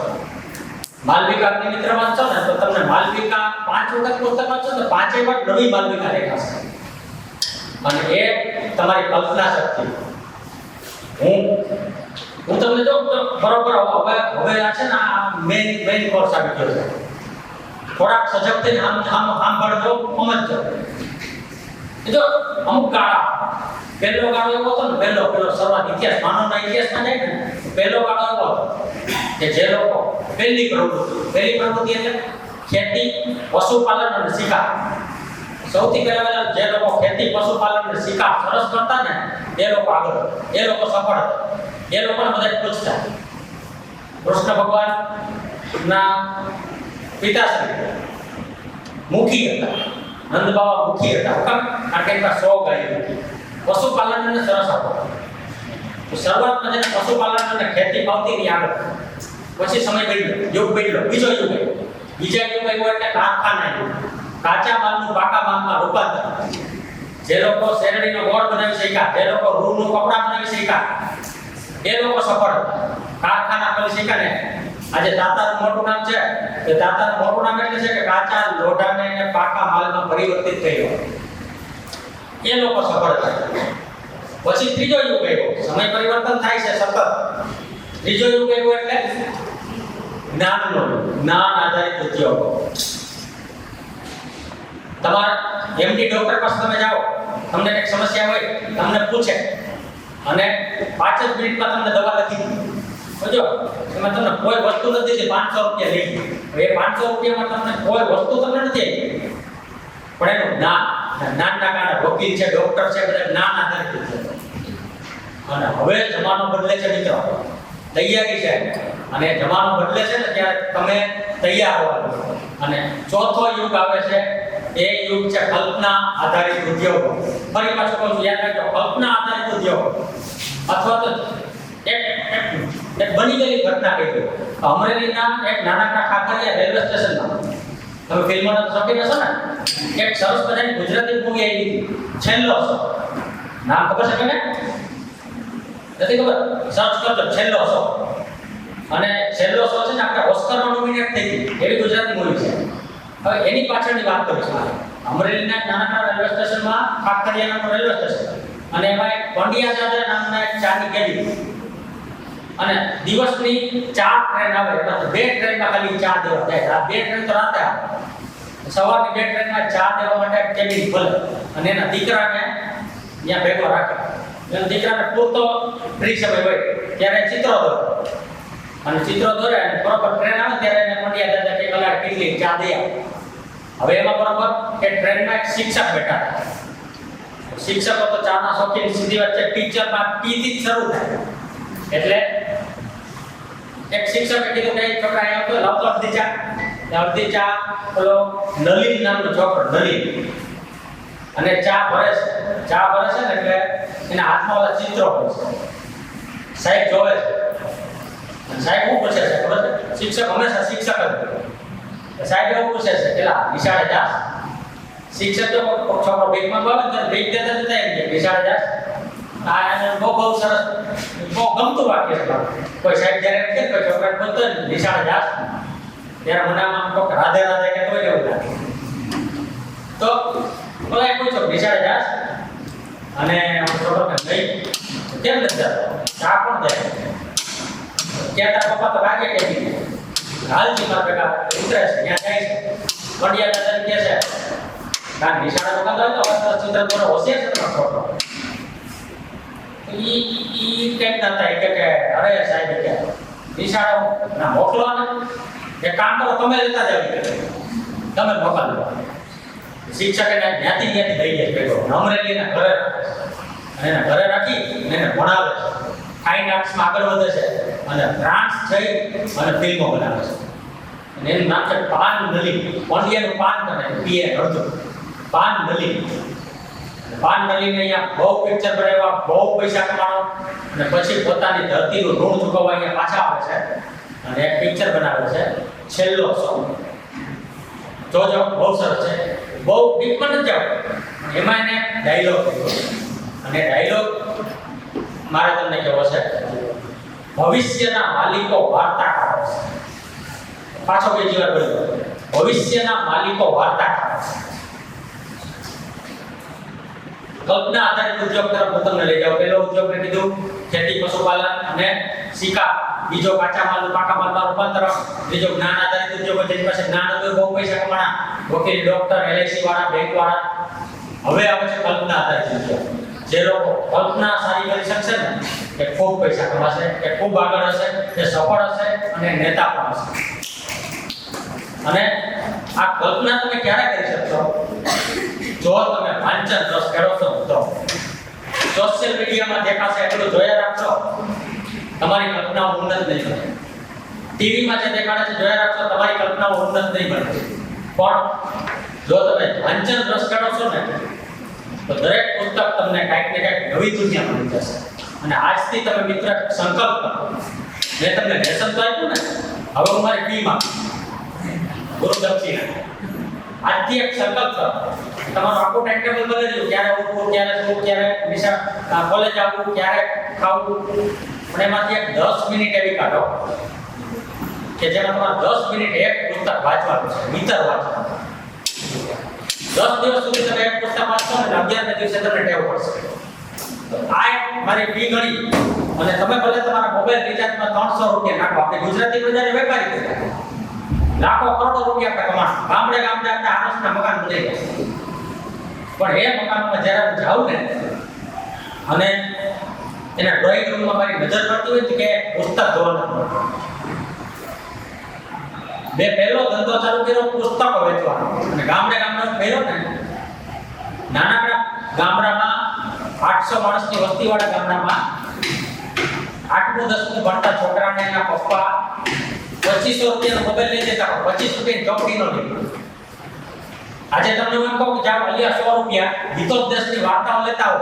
માલવિકા અગ્નિમિત્ર વાંચો ને તો તમને માલવિકા 5 વખત પુસ્તક વાંચો તો 5 વાર નવી માલવિકા દેખાશે. અને એ તમારી કલ્પના શક્તિ. હું તમને જો બરોબર હવે આ છે ને આ મેઇન કોર્સ આવી ગયો છે. થોડાક સજગ થઈને સાંભળજો, સમજજો. જો અમુક ગાળા, પહેલો ગાળો એવો હતો ને, પહેલો શરૂઆત ઇતિહાસ માનવના ઇતિહાસમાં જાય ને, પહેલો ગાળો એવો હતો કે જે લોકો પહેલી પ્રવૃત્તિ એટલે ખેતી, પશુપાલન અને શિકાર. સૌથી પહેલા જે લોકો ખેતી, પશુપાલન અને શિકાર સરસ કરતા ને એ લોકો આગળ, એ લોકો સફળ હતા. એ લોકોને બધા પૂછતા કૃષ્ણ ભગવાનના પિતાશ્રી મુખી હતા, નંદ બાબા મુખી હતા. કારણ કે એમના 100 ગાયો હતી. પશુપાલન અને સરસ હતો. શરૂઆતમાં જેને પશુપાલન અને ખેતી ભાવતી ની આગળ, પછી સમય બદલ્યો, યુગ બદલ્યો, બીજો યુગ આવ્યો. બીજા યુગ આવ્યો એટલે કારખાના આવ્યો, કાચા માલનું પાકા માલમાં રૂપાંતર. જે લોકો શેરડીનો ગોળ બનાવી શક્યા, જે લોકો રૂનું કપડા બનાવી શક્યા, એ લોકો સફળ હતા. કારખાના ખોલી શક્યા ને. આજે તાતાનું મોટું નામ છે. એ તાતાનું મોટું નામ એટલે છે કે કાચા લોઢાને એને પાકા માલમાં પરિવર્તિત કર્યો. એ લોકો સફળ થયા. પછી ત્રીજો યુગ આવ્યો. સમય પરિવર્તન થાય છે સતત. ત્રીજો યુગ આવ્યો એટલે જ્ઞાનનો યુગ. જ્ઞાન આધારિત ઉદ્યોગો. તમારા એમડી ડોક્ટર પાસે તમે જાઓ, તમને એક સમસ્યા હોય, તમને પૂછે અને 5 જ મિનિટમાં તમને દવા લખી દે. સમજો, એમાં તમને કોઈ વસ્તુ નથી દીધી, 500 રૂપિયા લઈ. હવે એ 500 રૂપિયામાં તમને કોઈ વસ્તુ તમને નથી આપી, પણ એનું જ્ઞાનના કારણે વકીલ છે, ડોક્ટર છે, બધા જ્ઞાન આધારિત છે. અને હવે જમાનો બદલે છે મિત્રો, તૈયારી છે. અને જમાનો બદલે છે ને ત્યારે તમે તૈયાર હોવા. અને ચોથો યુગ આવે છે, એ યુગ છે કલ્પના આધારિત ઉદ્યોગો. ફરી પાછું કહું છું, યાદ રાખજો, કલ્પના આધારિત ઉદ્યોગો અથવા તો એક બની ગયેલી ઘટના કહી દો. અમરેલીના એક નાનકડા ખાખરિયા રેલવે સ્ટેશનમાં, તમે ફિલ્મોના તો શોખીન હશો ને, એક સરસ મજાની ગુજરાતી મૂવી આવી હતી, છેલ્લો શો. નામ ખબર છે તમને? નથી ખબર? સર્ચ કરજો, છેલ્લો શો. અને છેલ્લો શો છે ને આપણે ઓસ્કરમાં નોમિનેટ થઈ ગઈ એવી ગુજરાતી મૂવી છે. હવે એની પાછળની વાત કરું છું. અમરેલીના નાનકડા રેલવે સ્ટેશનમાં, ખાખરિયાનું રેલવે સ્ટેશન, અને એમાં એક પંડ્યા દાદા નામના એક ચાની કેડી, અને દિવસની 4 ટ્રેન આવે, એમાં 2 ટ્રેનમાં ખાલી ચા દેવા જાય. આ 2 ટ્રેન તો રાતે આવે. સવારની 2 ટ્રેનમાં ચા દેવા માટે કેબિન ખોલે અને એના દીકરાને ત્યાં ભેગો રાખે. એના દીકરાને પૂરતો ફ્રી સમય હોય ત્યારે ચિત્રો દોરે, અને ચિત્રો દોરે અને બરોબર ટ્રેન આવે ત્યારે એને પંડ્યા દાદા કે કલાક કેટલી ચા દે. હવે એમાં બરોબર કે ટ્રેનમાં એક શિક્ષક બેઠા હતા. શિક્ષકો તો ચાના શોખીન, સીધી વાત છે, ટીચરમાં ટી થી શરૂ થાય. એટલે એક શિક્ષકે કીધું કે છોકરા અહીંયા તો લાવતો અડધી ચા પેલો નલિન નામનો છોકરો, નલિન, અને ચા ભરે છે ને એટલે એના હાથમાં ઓલા ચિત્રો હોય છે. સાહેબ જોવે છે અને સાહેબ શું પૂછે છે ખબર છે? શિક્ષક હંમેશા શિક્ષક જ હોય. સાહેબ એવું પૂછે છે પેલા નિશાળે જાસ? શિક્ષક તો છોકરો બેગમાં બાવે તો બેગ દેતા જતા એમ કે નિશાળે જાસ. આ એને બહુ સરસ, બહુ ગમતું વાક્ય છે. કોઈ સાહેબ જ્યારે કે કોઈ છોકરાને બોલતો હોય નિશાળે જાસ, ત્યારે મને આમ કોક રાધે રાધે કહેતો હોય એવું લાગે. તો બોલાય પૂછો નિશાળે જાસ? અને છોકરો કે નહીં. કેમ નથી જતો? ચા કોણ દે? કે તારા પપ્પા તો લાગે કે હાલજી મારા ભેગા ઉતરે છે, ત્યાં જાય છે. પંડ્યા દાદા કહે છે કારણ નિશાળે દુકાન હોય તો સરસ ચિત્ર થોડો હોશિયાર છે તમારો છોકરો. ઈ કેમ થતા કે અરે સાહેબ કે નિશાળો ના મોકલો ને, એક કામ કરો તમે લેતા જાવ, તમે મોકલો. શિક્ષક એને જ્ઞાતિ લઈ જાય ભેગો, અમરેલીના ઘરે અને એના ઘરે રાખી એને ભણાવે છે. ફાઇન આર્ટ્સમાં આગળ વધે છે અને ફ્રાન્સ જઈ અને ફિલ્મો બનાવે છે. અને એનું નામ છે પાન નલિન. પંડ્યાનું પાન કરે પીએ અડધું પાન નલિન. પાન નલિને અહીંયા બહુ પિક્ચર બનાવ્યા, બહુ પૈસા કમાવાનો, અને પછી પોતાની ધરતીનું ઋણ ચૂકવવા અહીંયા પાછા આવે છે અને એક પિક્ચર બનાવે છે, છેલ્લો શો. જોજો, બહુ સરસ છે. બહુ ડીપમાં નથી જાવ, એમાં એને ડાયલોગ કર્યો, અને ડાયલોગ મારે તમને કહેવો છે, ભવિષ્યના માલિકો વાર્તાકારો છે. પાછો બીજી વાર બોલ્યો, ભવિષ્યના માલિકો વાર્તાકારો છે. કલ્પના આધારિત ઉદ્યોગ તરફ હું તમને લઈ જાઉં. પહેલો ઉદ્યોગ મેં કીધું ખેતી, પશુપાલન અને શિકાર. બીજો કાચા માલ, પાકા માલમાં રૂપાંતર. ત્રીજો જ્ઞાન આધારિત ઉદ્યોગો, જેની પાસે જ્ઞાન હતું, બહુ પૈસા કમાણા, વકીલ, ડોક્ટર, એલઆઈસી વાળા, બેંક વાળા. હવે આવે છે કલ્પના આધારિત ઉદ્યોગ. જે લોકો કલ્પના સારી કરી શકશે ને એ ખૂબ પૈસા કમાશે, એ ખૂબ આગળ હશે, એ સફળ હશે અને નેતા પણ હશે. અને આ કલ્પના તમે ક્યારે કરી શકશો? જો તમે વાંચન રસ કેળવશો તો. સોશિયલ મીડિયામાં દેખાશે એટલું જોયા રાખશો, તમારી કલ્પનાઓ ઉન્નત નહીં બને. ટીવીમાં જે દેખાડે છે જોયા રાખશો, તમારી કલ્પનાઓ ઉન્નત નહીં બને. પણ જો તમે વાંચન રસ કેળવશો ને તો દરેક પુસ્તક તમને કાંઈક ને કાંઈક નવી દુનિયા મળી જશે. અને આજથી તમે મિત્ર સંકલ્પ કરો. મેં તમને લેસન તો આપ્યું ને, હવે હું મારી ફી માંગુ, ગુરુ દક્ષિણા. આજથી એક સંકલ્પ કરો. તમારું આખું ટાઈમ ટેબલ બદલી દો, ક્યારે ઉઠવું, ક્યારે શું, ક્યારે કોલેજ આવવું, ક્યારે ખાવું, પણ એમાંથી એક 10 મિનિટ એવી કાઢો કે જેમાં તમારે 10 મિનિટ એક પુસ્તક વાંચવાનું છે, વિતર વાંચવાનું. 10 દિવસ સુધી તમે એક પુસ્તક વાંચશો ને 11ને દિવસે તમને ટેવ પડશે. આ એક મારી ફી ગણી અને તમે ભલે તમારા મોબાઈલ રિચાર્જમાં 300 રૂપિયા નાખો. આપણે ગુજરાતી પ્રજાને વેપારી કહેવાય. લાખો કરોડો રૂપિયા આપણે કમાશું. ગામડે ગામડે આપણે આરસના મકાન બની ગયા. પણ એ મકાનમાં જ્યારે હું જાઉં ને અને એના ડ્રોઈંગ રૂમમાં મારી નજર પડતી હોય કે પુસ્તક જોવાનું. મેં પહેલો ધંધો ચાલુ કર્યો પુસ્તકો વેચવાનો અને ગામડે ગામડે પહેલો ને નાનકડા ગામડામાં 800 માણસની વસ્તીવાળા ગામડામાં 8મું 10મું ભણતા છોકરાને એના પપ્પા 2500 રૂપિયાનો મોબાઈલ લઈ દેતા. 25 રૂપિયાની ચોપડીનો લઈ. આજે તમને હું એમ કહું કે જાઓ અલિયા 100 રૂપિયા હિતોપદેશની વાર્તાઓ લેતા હો.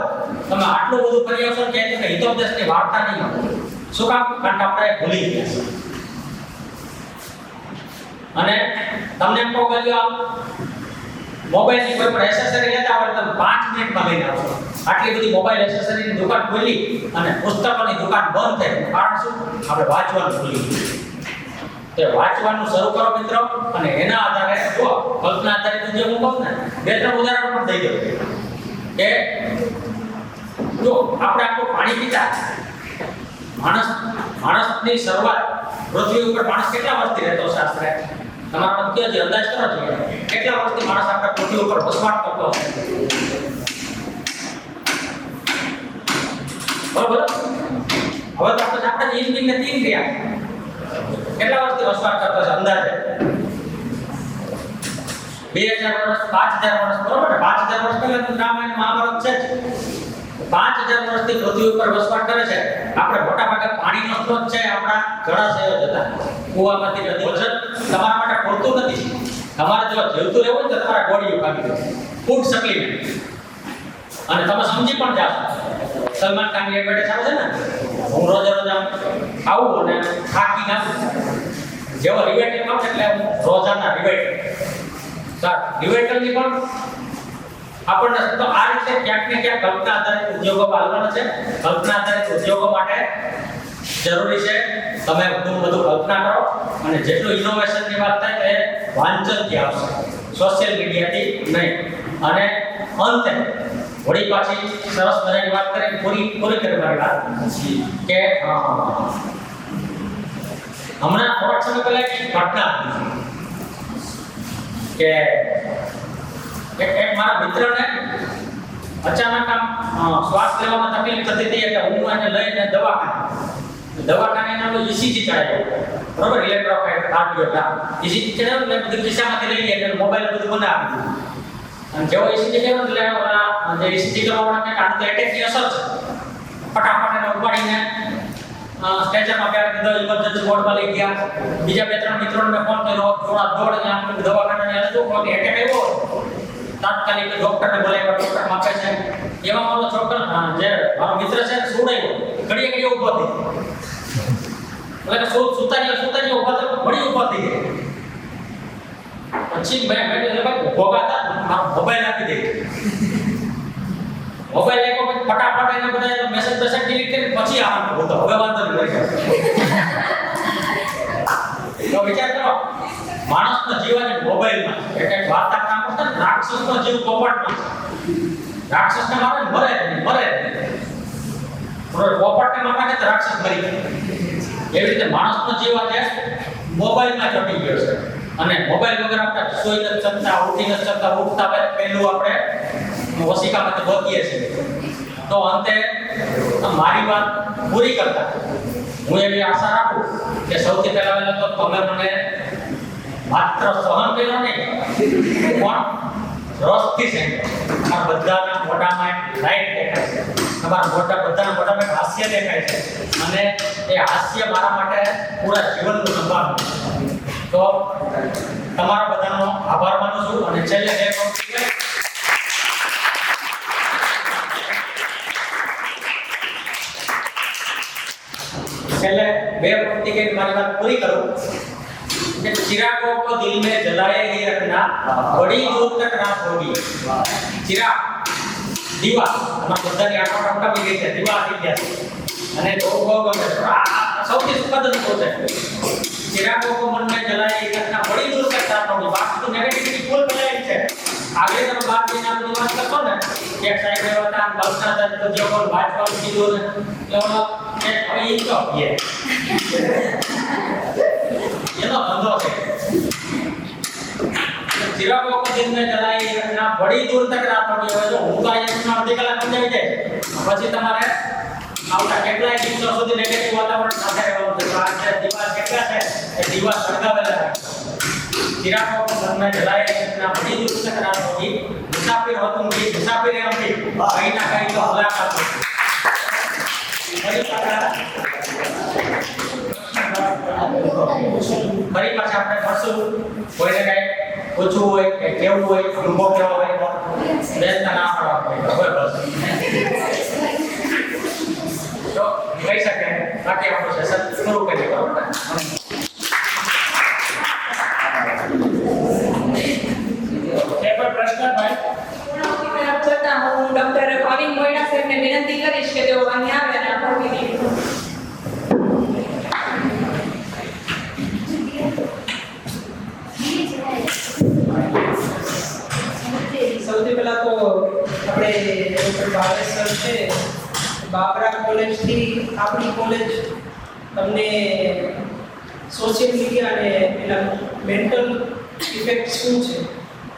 તમે આટલું બધું કરી આવશો કે હિતોપદેશની વાર્તા નહીં મળે. શું કામ? કારણ કે આપણે ભૂલી ગયા છે. અને તમને એમ કહું કે મોબાઈલની કોઈ પણ એસેસરી લેતા હોય તમે 5 મિનિટમાં લઈને આવશો. આટલી બધી મોબાઈલ એસેસરીની દુકાન ખોલી અને પુસ્તકોની દુકાન બંધ થઈ. કારણ શું? આપણે વાંચવાનું ભૂલી ગયા. તે વાંચવાનું શરૂ કરો મિત્રો અને એના આધારે જો કલ્પના આધારિત જે હું કહું ને 2-3 ઉદાહરણ પણ દઈ દઉં કે જો આપણે આખું પાણી પીતા માણસની શરૂઆત પૃથ્વી ઉપર માણસ કેટલા વર્ષથી રહેતો છે આશરે? તમારા મત કયો છે? અંદાજ કરો છો કેટલા વર્ષથી માણસ આપણા પૃથ્વી ઉપર વસવાટ કરતો હશે? બરોબર. હવે તો આપણે ઇન્દ્રિયને 3 રહ્યા કેટલા વર્ષથી વસવાટ કરતો છે અંદાજે? 2000 વર્ષ, 5000 વર્ષ, બરોબર ને? 5000 વર્ષ પહેલા તો રામાયણ મહાભારત છે જ. 5000 વર્ષથી પૃથ્વી ઉપર વસવાટ કરે છે. આપણે મોટા ભાગે પાણીનો સ્ત્રોત છે આપણા જળાશયો જતા કુવામાંથી નદી. ભોજન તમારા માટે પૂરતું નથી. તમારે જો જીવતું રહેવું હોય તો તમારા ગોળીઓ ખાવી જોઈએ, ફૂડ સપ્લિમેન્ટ. અને તમે સમજી પણ જાશો. સલમાન ખાનની એડવર્ટાઇઝ આવે છે ને, હું રોજ આવું અને થાકી નાખું. જેવો રિવાઇટલ ખાવ એટલે હું રોજાના રિવાઇટલ રિવાઇટલની પણ આપણને તો આ રીતે ક્યાંક ને ક્યાંક કલ્પના આધારિત ઉદ્યોગો પાલવાના છે. કલ્પના આધારિત ઉદ્યોગો માટે જરૂરી છે તમે વધુ કલ્પના કરો અને જેટલું ઇનોવેશનની વાત થાય તે વાંચનથી આવશે, સોશિયલ મીડિયાથી નહીં. અને અંતે વળી પાછી સરસ મજાની વાત કરી પૂરી કરી મારી વાત કે હમણાં થોડાક સમય પહેલા એક ઘટના કે એક મારા મિત્રને અચાનક આમ શ્વાસ લેવામાં તકલીફ થતી હતી એટલે હું એને લઈને દવાખાને એનો ECG ચડાવ્યો. બરોબર, ઇલેક્ટ્રોકાર્ડિયોગ્રામ ECG ચડાવ્યો એટલે બધું ખિસ્સામાંથી લઈ ગયા એટલે મોબાઈલ બધું બનાવી દીધું. અને જેવો ECG કર્યો એટલે જે ECG કરવાવાળાને આનું તો એટેકની અસર છે. ફટાફટ એને ઉપાડીને સ્ટેશનમાં બેઠા દીધો, ઇમરજન્સી વોર્ડમાં લઈ ગયા. બીજા 2-3 મિત્રોને મેં ફોન કર્યો, થોડા દોડીને આપણે દવાખાનાની અંદર શું કે એટેક આવ્યો. તાત્કાલિક ડોક્ટરને બોલાવ્યા, ડોક્ટર માપે છે. એમાં મારો છોકરો જે મારો મિત્ર છે સુડાયો, ઘડીએ ઊભો થઈ. એટલે કે સુતાની ઊભો તો ઘડી ઊભો થઈ ગયો. પછી મેં ભોગાતા મારો મોબાઈલ આપી દે. મોબાઈલ લેકો પછી ફટાફટ એને બધા મેસેજ ડિલીટ કરી પછી આવવાનું હતો. હવે વાંધો નહીં. તો વિચાર કરો, માણસનો જીવ અને મોબાઈલમાં એક વાર્તા કામ કરતા ને રાક્ષસનો જીવ પોપટમાં. રાક્ષસને મારે મરે પોપટને મારવા કે રાક્ષસ મરી ગયો. એવી રીતે માણસનો જીવ આજે મોબાઈલમાં ચોંટી ગયો છે. અને મોબાઈલ વગર આપણે સોઈ નથી શકતા, ઉઠી નથી શકતા. ઉઠતા પહેલું આપણે વસિકામાંથી ગોતીએ છીએ. તો અંતે મારી વાત પૂરી કરતા હું એવી આશા રાખું કે સૌથી પહેલા તો તમે મને માત્ર સહન કર્યો નહીં પણ રસથી છે. તમારા બધાના મોઢામાં લાઈટ દેખાય છે, તમારા બધાના મોઢામાં હાસ્ય દેખાય છે અને એ હાસ્ય મારા માટે પૂરા જીવનનું સંભાળ. તો તમારા બધાનો આભાર માનું છું. અને છેલ્લે બે પંક્તિ કે મારી વાત પૂરી કરું कि चिरागों को दिल में जलाए ही रखना, बड़ी दूर तक रात होगी. चिराग, દીવા, અમારા બધાની આંખો ટપકાવી ગઈ છે. દીવા આવી ગયા છે. અને રોગો ગમે આ સૌથી સુખદ અનુભવ છે ચિરાગો કો મન में जलाए ये घटना बड़ी दूर तक जाता होगी बात तो नेगेटिविटी फुल फैलाई है आगे जब बात देना अपनी बात करतो ने કે સાહેબ એવા બલસા તો જો કોલ વાંચવાનું કીધું ને એટલે કે હવે ઈ તો એ એનો ધંધો છે ચિરાગો કો દિન में जलाए ये घटना बड़ी दूर तक रात होगी હવે જો હું તો અહીંયા અડધી કલાક સમજાવી જાય પછી તમારે આવતા કેટલાય દિવસો સુધી નેગેટિવ વાતાવરણ સાથે રહેવાનું છે આ જે દીવા કેટલા છે એ દીવા સળગાવેલા રાખો ચિરાગો કો મન में जलाए इतना बड़ी दूर तक रात होगी मुसाफिर हो तुम की मुसाफिर हम की कहीं ना कहीं तो मुलाकात होगी ફરી પાછા આપણે મળશું કોઈને કઈ પૂછવું હોય કે કેવું હોય અનુભવ કેવો હોય બેસતા ના પડવા હોય બસ તો કહી શકે બાકી આપણું સેશન પૂરું કરી બરાબર એ પર પ્રશ્ન ભાઈ છતાં હું ડોક્ટર ભાવિન મોયડા સાહેબને વિનંતી કરીશ કે તેઓ અહીંયા આવે અને આ પ્રવૃત્તિ સૌથી પહેલા તો આપણે ડોક્ટર ભાવેશ સર છે બાબરા કોલેજથી આપણી કોલેજ તમને સોશિયલ મીડિયા અને એના મેન્ટલ ઇફેક્ટ શું છે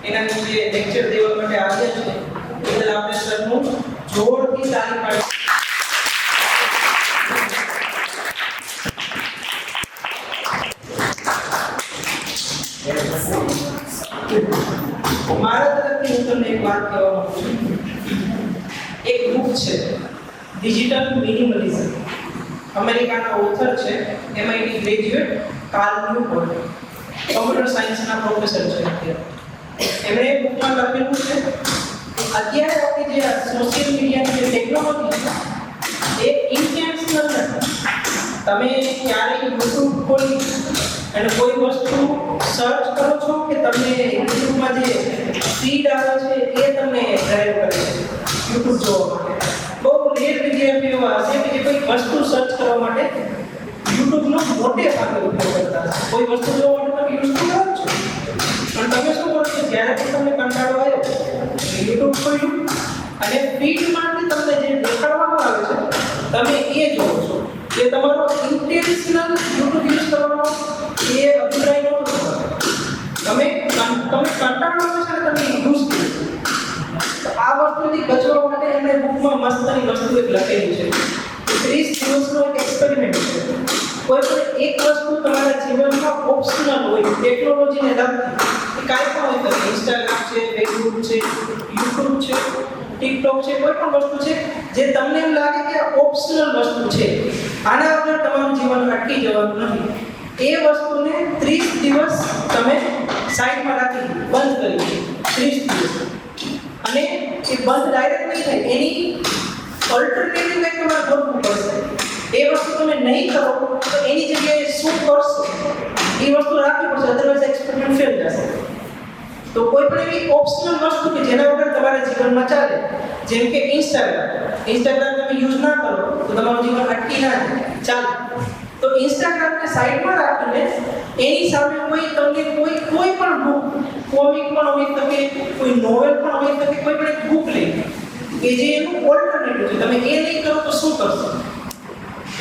એના વિશે લેક્ચર દેવા માટે આવ્યા છે એ બદલ આપણે સરનું જોરથી તાળી પાડીએ. મારા તરફથી હું તમને એક વાત કહેવા માંગુ છું. એક બુક છે ડિજિટલ મિનિમલિઝમ, અમેરિકાના ઓથર છે MIT graduate Carl Newport, computer સાયન્સના પ્રોફેસર છે અત્યારે. એમણે એક બુકમાં લખેલું છે અત્યારે આપણી જે સોશિયલ મીડિયાની જે ટેકનોલોજી છે એ ઇન્ટેન્શનલ નથી. તમે ક્યારેય યુટ્યુબ ખોલી અને કોઈ વસ્તુ સર્ચ કરો છો કે તમને યુટ્યુબમાં જે ફીડ આવે છે એ તમને ડ્રાઈવ કરે છે યુટ્યુબ જોવા માટે. બહુ રેર વિદ્યાર્થીઓ હશે કે જે કોઈ વસ્તુ સર્ચ કરવા માટે યુટ્યુબનો મોટે ભાગે ઉપયોગ કરતા હશે. કોઈ વસ્તુ જોવા માટે તમે યુઝ કરો છો પણ તમે શું કરો છો જ્યારે પણ તમને કંટાળો આવ્યો યુટ્યુબ ખોલ્યું અને ફીડમાંથી તમને જે દેખાડવામાં આવે છે તમે એ જોવો છો. એ તમારો ઇન્ટેન્શનલ યુટ્યુબ યુઝ કરવાનો એ અભિપ્રાય નહોતો તમારો. તમે કંટાળો આવે છે તમે યુઝ કરો. આ વસ્તુથી બચવા માટે એમણે બુકમાં મસ્તની વસ્તુ એક લખેલી છે. 30 દિવસનો એક એક્સપેરિમેન્ટ છે. કોઈ પણ એક વસ્તુ તમારા જીવનમાં ઓપ્શનલ હોય ટેકનોલોજીને લગતી, એ કાંઈ પણ હોય શકે, ઇન્સ્ટાગ્રામ છે, ફેસબુક છે, યુટ્યુબ છે, ટિકટોક છે, કોઈ પણ વસ્તુ છે જે તમને એમ લાગે કે આ ઓપ્શનલ વસ્તુ છે, આના વગર તમારું જીવન અટકી જવાનું નથી, એ વસ્તુને 30 દિવસ તમે સાઈડમાં રાખી બંધ કરી દો. 30 દિવસ અને એ બંધ ડાયરેક્ટ નહીં થાય, એની ઓલ્ટરનેટિવ કંઈક તમારે ગોતવું પડશે. એ વસ્તુ તમે નહીં કરો તો એની જગ્યાએ શું કરશો એ વસ્તુ રાખવી પડશે, અધરવાઇઝ એક્સપેરિમેન્ટ ફેલ જશે. તો કોઈ પણ એવી ઓપ્શનલ વસ્તુ કે જેના વગર તમારા જીવનમાં ચાલે, જેમ કે ઇન્સ્ટાગ્રામ તમે યુઝ ના કરો તો તમારું જીવન અટકી ના ચાલે. તો ઇન્સ્ટાગ્રામને સાઈડમાં રાખીને એની સામે કોઈ તમને કોઈ પણ બુક, કોમિક પણ હોઈ શકે, કોઈ નોવેલ પણ હોઈ શકે, કોઈ પણ એક બુક લઈ કે જે એનું ઓલ્ટરનેટિવ છે, તમે એ નહીં કરો તો શું કરશો?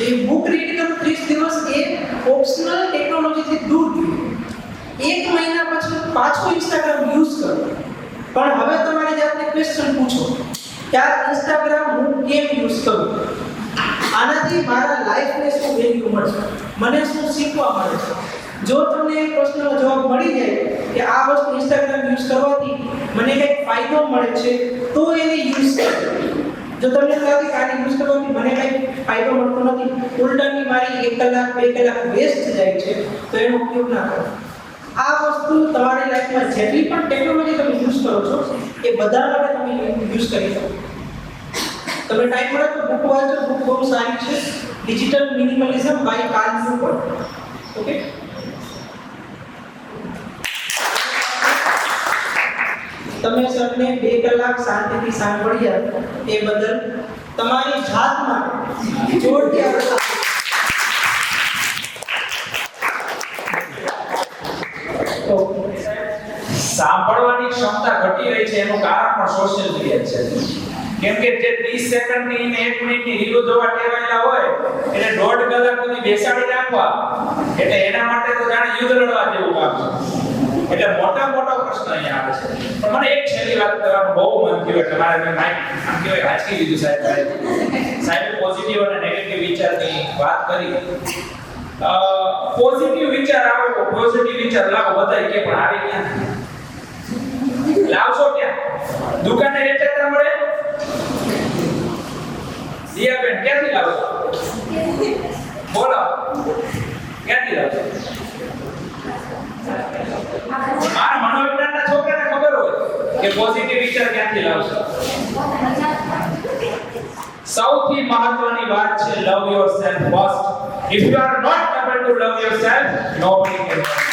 એ બુક રીડ કરો 30 દિવસ, એ ઓપ્શનલ ટેકનોલોજીથી દૂર રહ્યો. 1 મહિના પછી પાછું ઇન્સ્ટાગ્રામ યુઝ કરો, પણ હવે તમારી જાતને ક્વેશ્ચન પૂછો કે આ ઇન્સ્ટાગ્રામ હું કેમ યુઝ કરું? આનાથી મારા લાઈફને શું વેલ્યુ મળશે, મને શું શીખવા મળે છે? જો તમને એ પ્રશ્નનો જવાબ મળી જાય કે આ વસ્તુ ઇન્સ્ટાગ્રામ યુઝ કરવાથી મને કંઈક ફાયદો મળે છે તો એને યુઝ કરો. જો તમને લાગે કે આને યુઝ કરવાથી મને કંઈ ફાયદો મળતો નથી, ઉલટાની મારી 1 કલાક 2 કલાક વેસ્ટ જાય છે, તો એનો ઉપયોગ ના કરો. આ વસ્તુ તમારી લાઈફમાં જેટલી પણ ટેકનોલોજી તમે યુઝ કરો છો એ બધા માટે તમે યુઝ કરી શકો. તમે ટાઈમ મળે તો બુક વાંચો, બુક બહુ સારી છે, digital minimalism by Carl Newport. Okay, તમે સરને 2 કલાક શાંતિથી સાંભળ્યા એ બદલ તમારી જાત માટે જોરથી આપણે સાંભળવાની ક્ષમતા ઘટી રહી છે એનું કારણ પણ સોશિયલ મીડિયા છે. કેમ કે જે 30 સેકન્ડની ને 1 મિનિટની રીલો જોવા ટેવાયેલા હોય એટલે 1.5 કલાક સુધી બેસાડી રાખવા એટલે એના માટે તો જાણે યુદ્ધ લડવા જેવું કામ છે. એટલે મોટો પ્રશ્ન અહીંયા આવે છે. પણ મને એક છેલ્લી વાત કરવાનું બહુ મન થયું એટલે મારે મેં માઇક આમ કહેવાય હાચકી લીધું સાહેબ પોઝિટિવ અને નેગેટિવ વિચારની વાત કરી. પોઝિટિવ વિચાર આવો, પોઝિટિવ વિચાર લાવો, બધાય કે પણ આવે ક્યાં? લાવશો ક્યાં? દુકાને વેચાતા મળે? દિયાબેન ક્યાંથી લાવશો? બોલો ક્યાંથી લાવશો? મારા મનોવિજ્ઞાનના છોકરાને ખબર હોય કે પોઝિટિવ વિચાર ક્યાંથી લાવશો. સૌથી મહત્વની વાત છે love yourself first. If you are not able to love yourself, nobody can love you.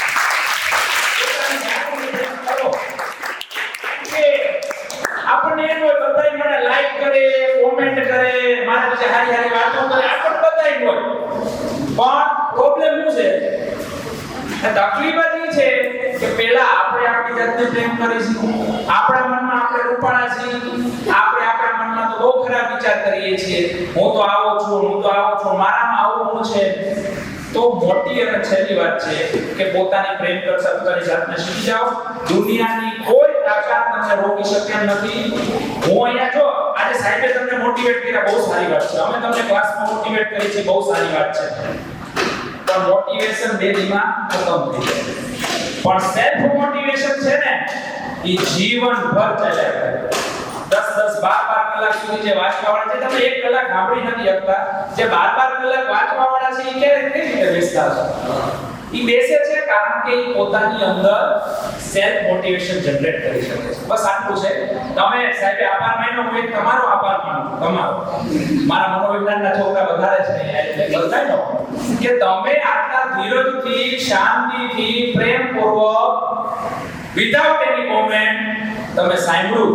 આપણને એમ હોય બધાય મને લાઈક કરે, કોમેન્ટ કરે, મારા વિશે હારી વાતો કરે, આપણને બધાય હોય. પણ પ્રોબ્લેમ શું છે? તકલીફ જ છે કે પહેલા આપણે આપણી જાતને પ્રેમ કરીશું. આપણા મનમાં આપણે રૂપાળા છીએ. આપણે આપણા મનમાં તો બહુ ખરાબ વિચાર કરીએ છીએ. હું તો આવો છું, મારામાં આવું છે. તો મોટી અને છેલ્લી વાત છે કે પોતાની પ્રેમ કરતા પોતાની જાતને શીખી જાઓ. દુનિયાની કોઈ તાકાત તમને રોકી શકે એમ નથી. હું અહીંયા જો આજે સાહેબે તમને મોટિવેટ કર્યા, બહુ સારી વાત છે. અમે તમને ક્લાસમાં મોટિવેટ કરી છે, બહુ સારી વાત છે. પણ મોટિવેશન બે દીમાં ખતમ થઈ જાય. પણ સેલ્ફ મોટિવેશન છે ને એ જીવનભર ચાલ્યા કરે. 10-12 કલાક સુધી જે વાંચવા વાળા છે, તમે 1 કલાક સાંભળી નથી શકતા. જે 12 કલાક વાંચવા વાળા છે એ કેવી રીતે બેસતા છે? એ બેસે છે કારણ કે એ પોતાની અંદર સેલ્ફ મોટિવેશન જનરેટ કરી શકે છે. બસ આટલું છે. તમે સાહેબ આભાર માન્યો, હું એક તમારો આભાર માનું. તમારો મારા મનોવિજ્ઞાનના છોકરા વધારે છે એટલે બધાયનો કે તમે આટલા ધીરજથી, શાંતિથી, પ્રેમપૂર્વક વિધાઉટ એની કોમેન્ટ તમે સાંભળ્યું,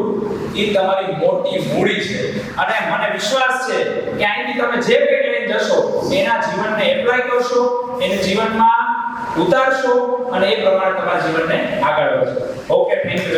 એ તમારી મોટી મૂડી છે. અને મને વિશ્વાસ છે કે અહીંથી તમે જે કંઈ લઈને જશો એના જીવનને એપ્લાય કરશો, એને જીવનમાં ઉતારશો અને એ પ્રમાણે તમારા જીવનને આગળ વધશો. Okay, thank you.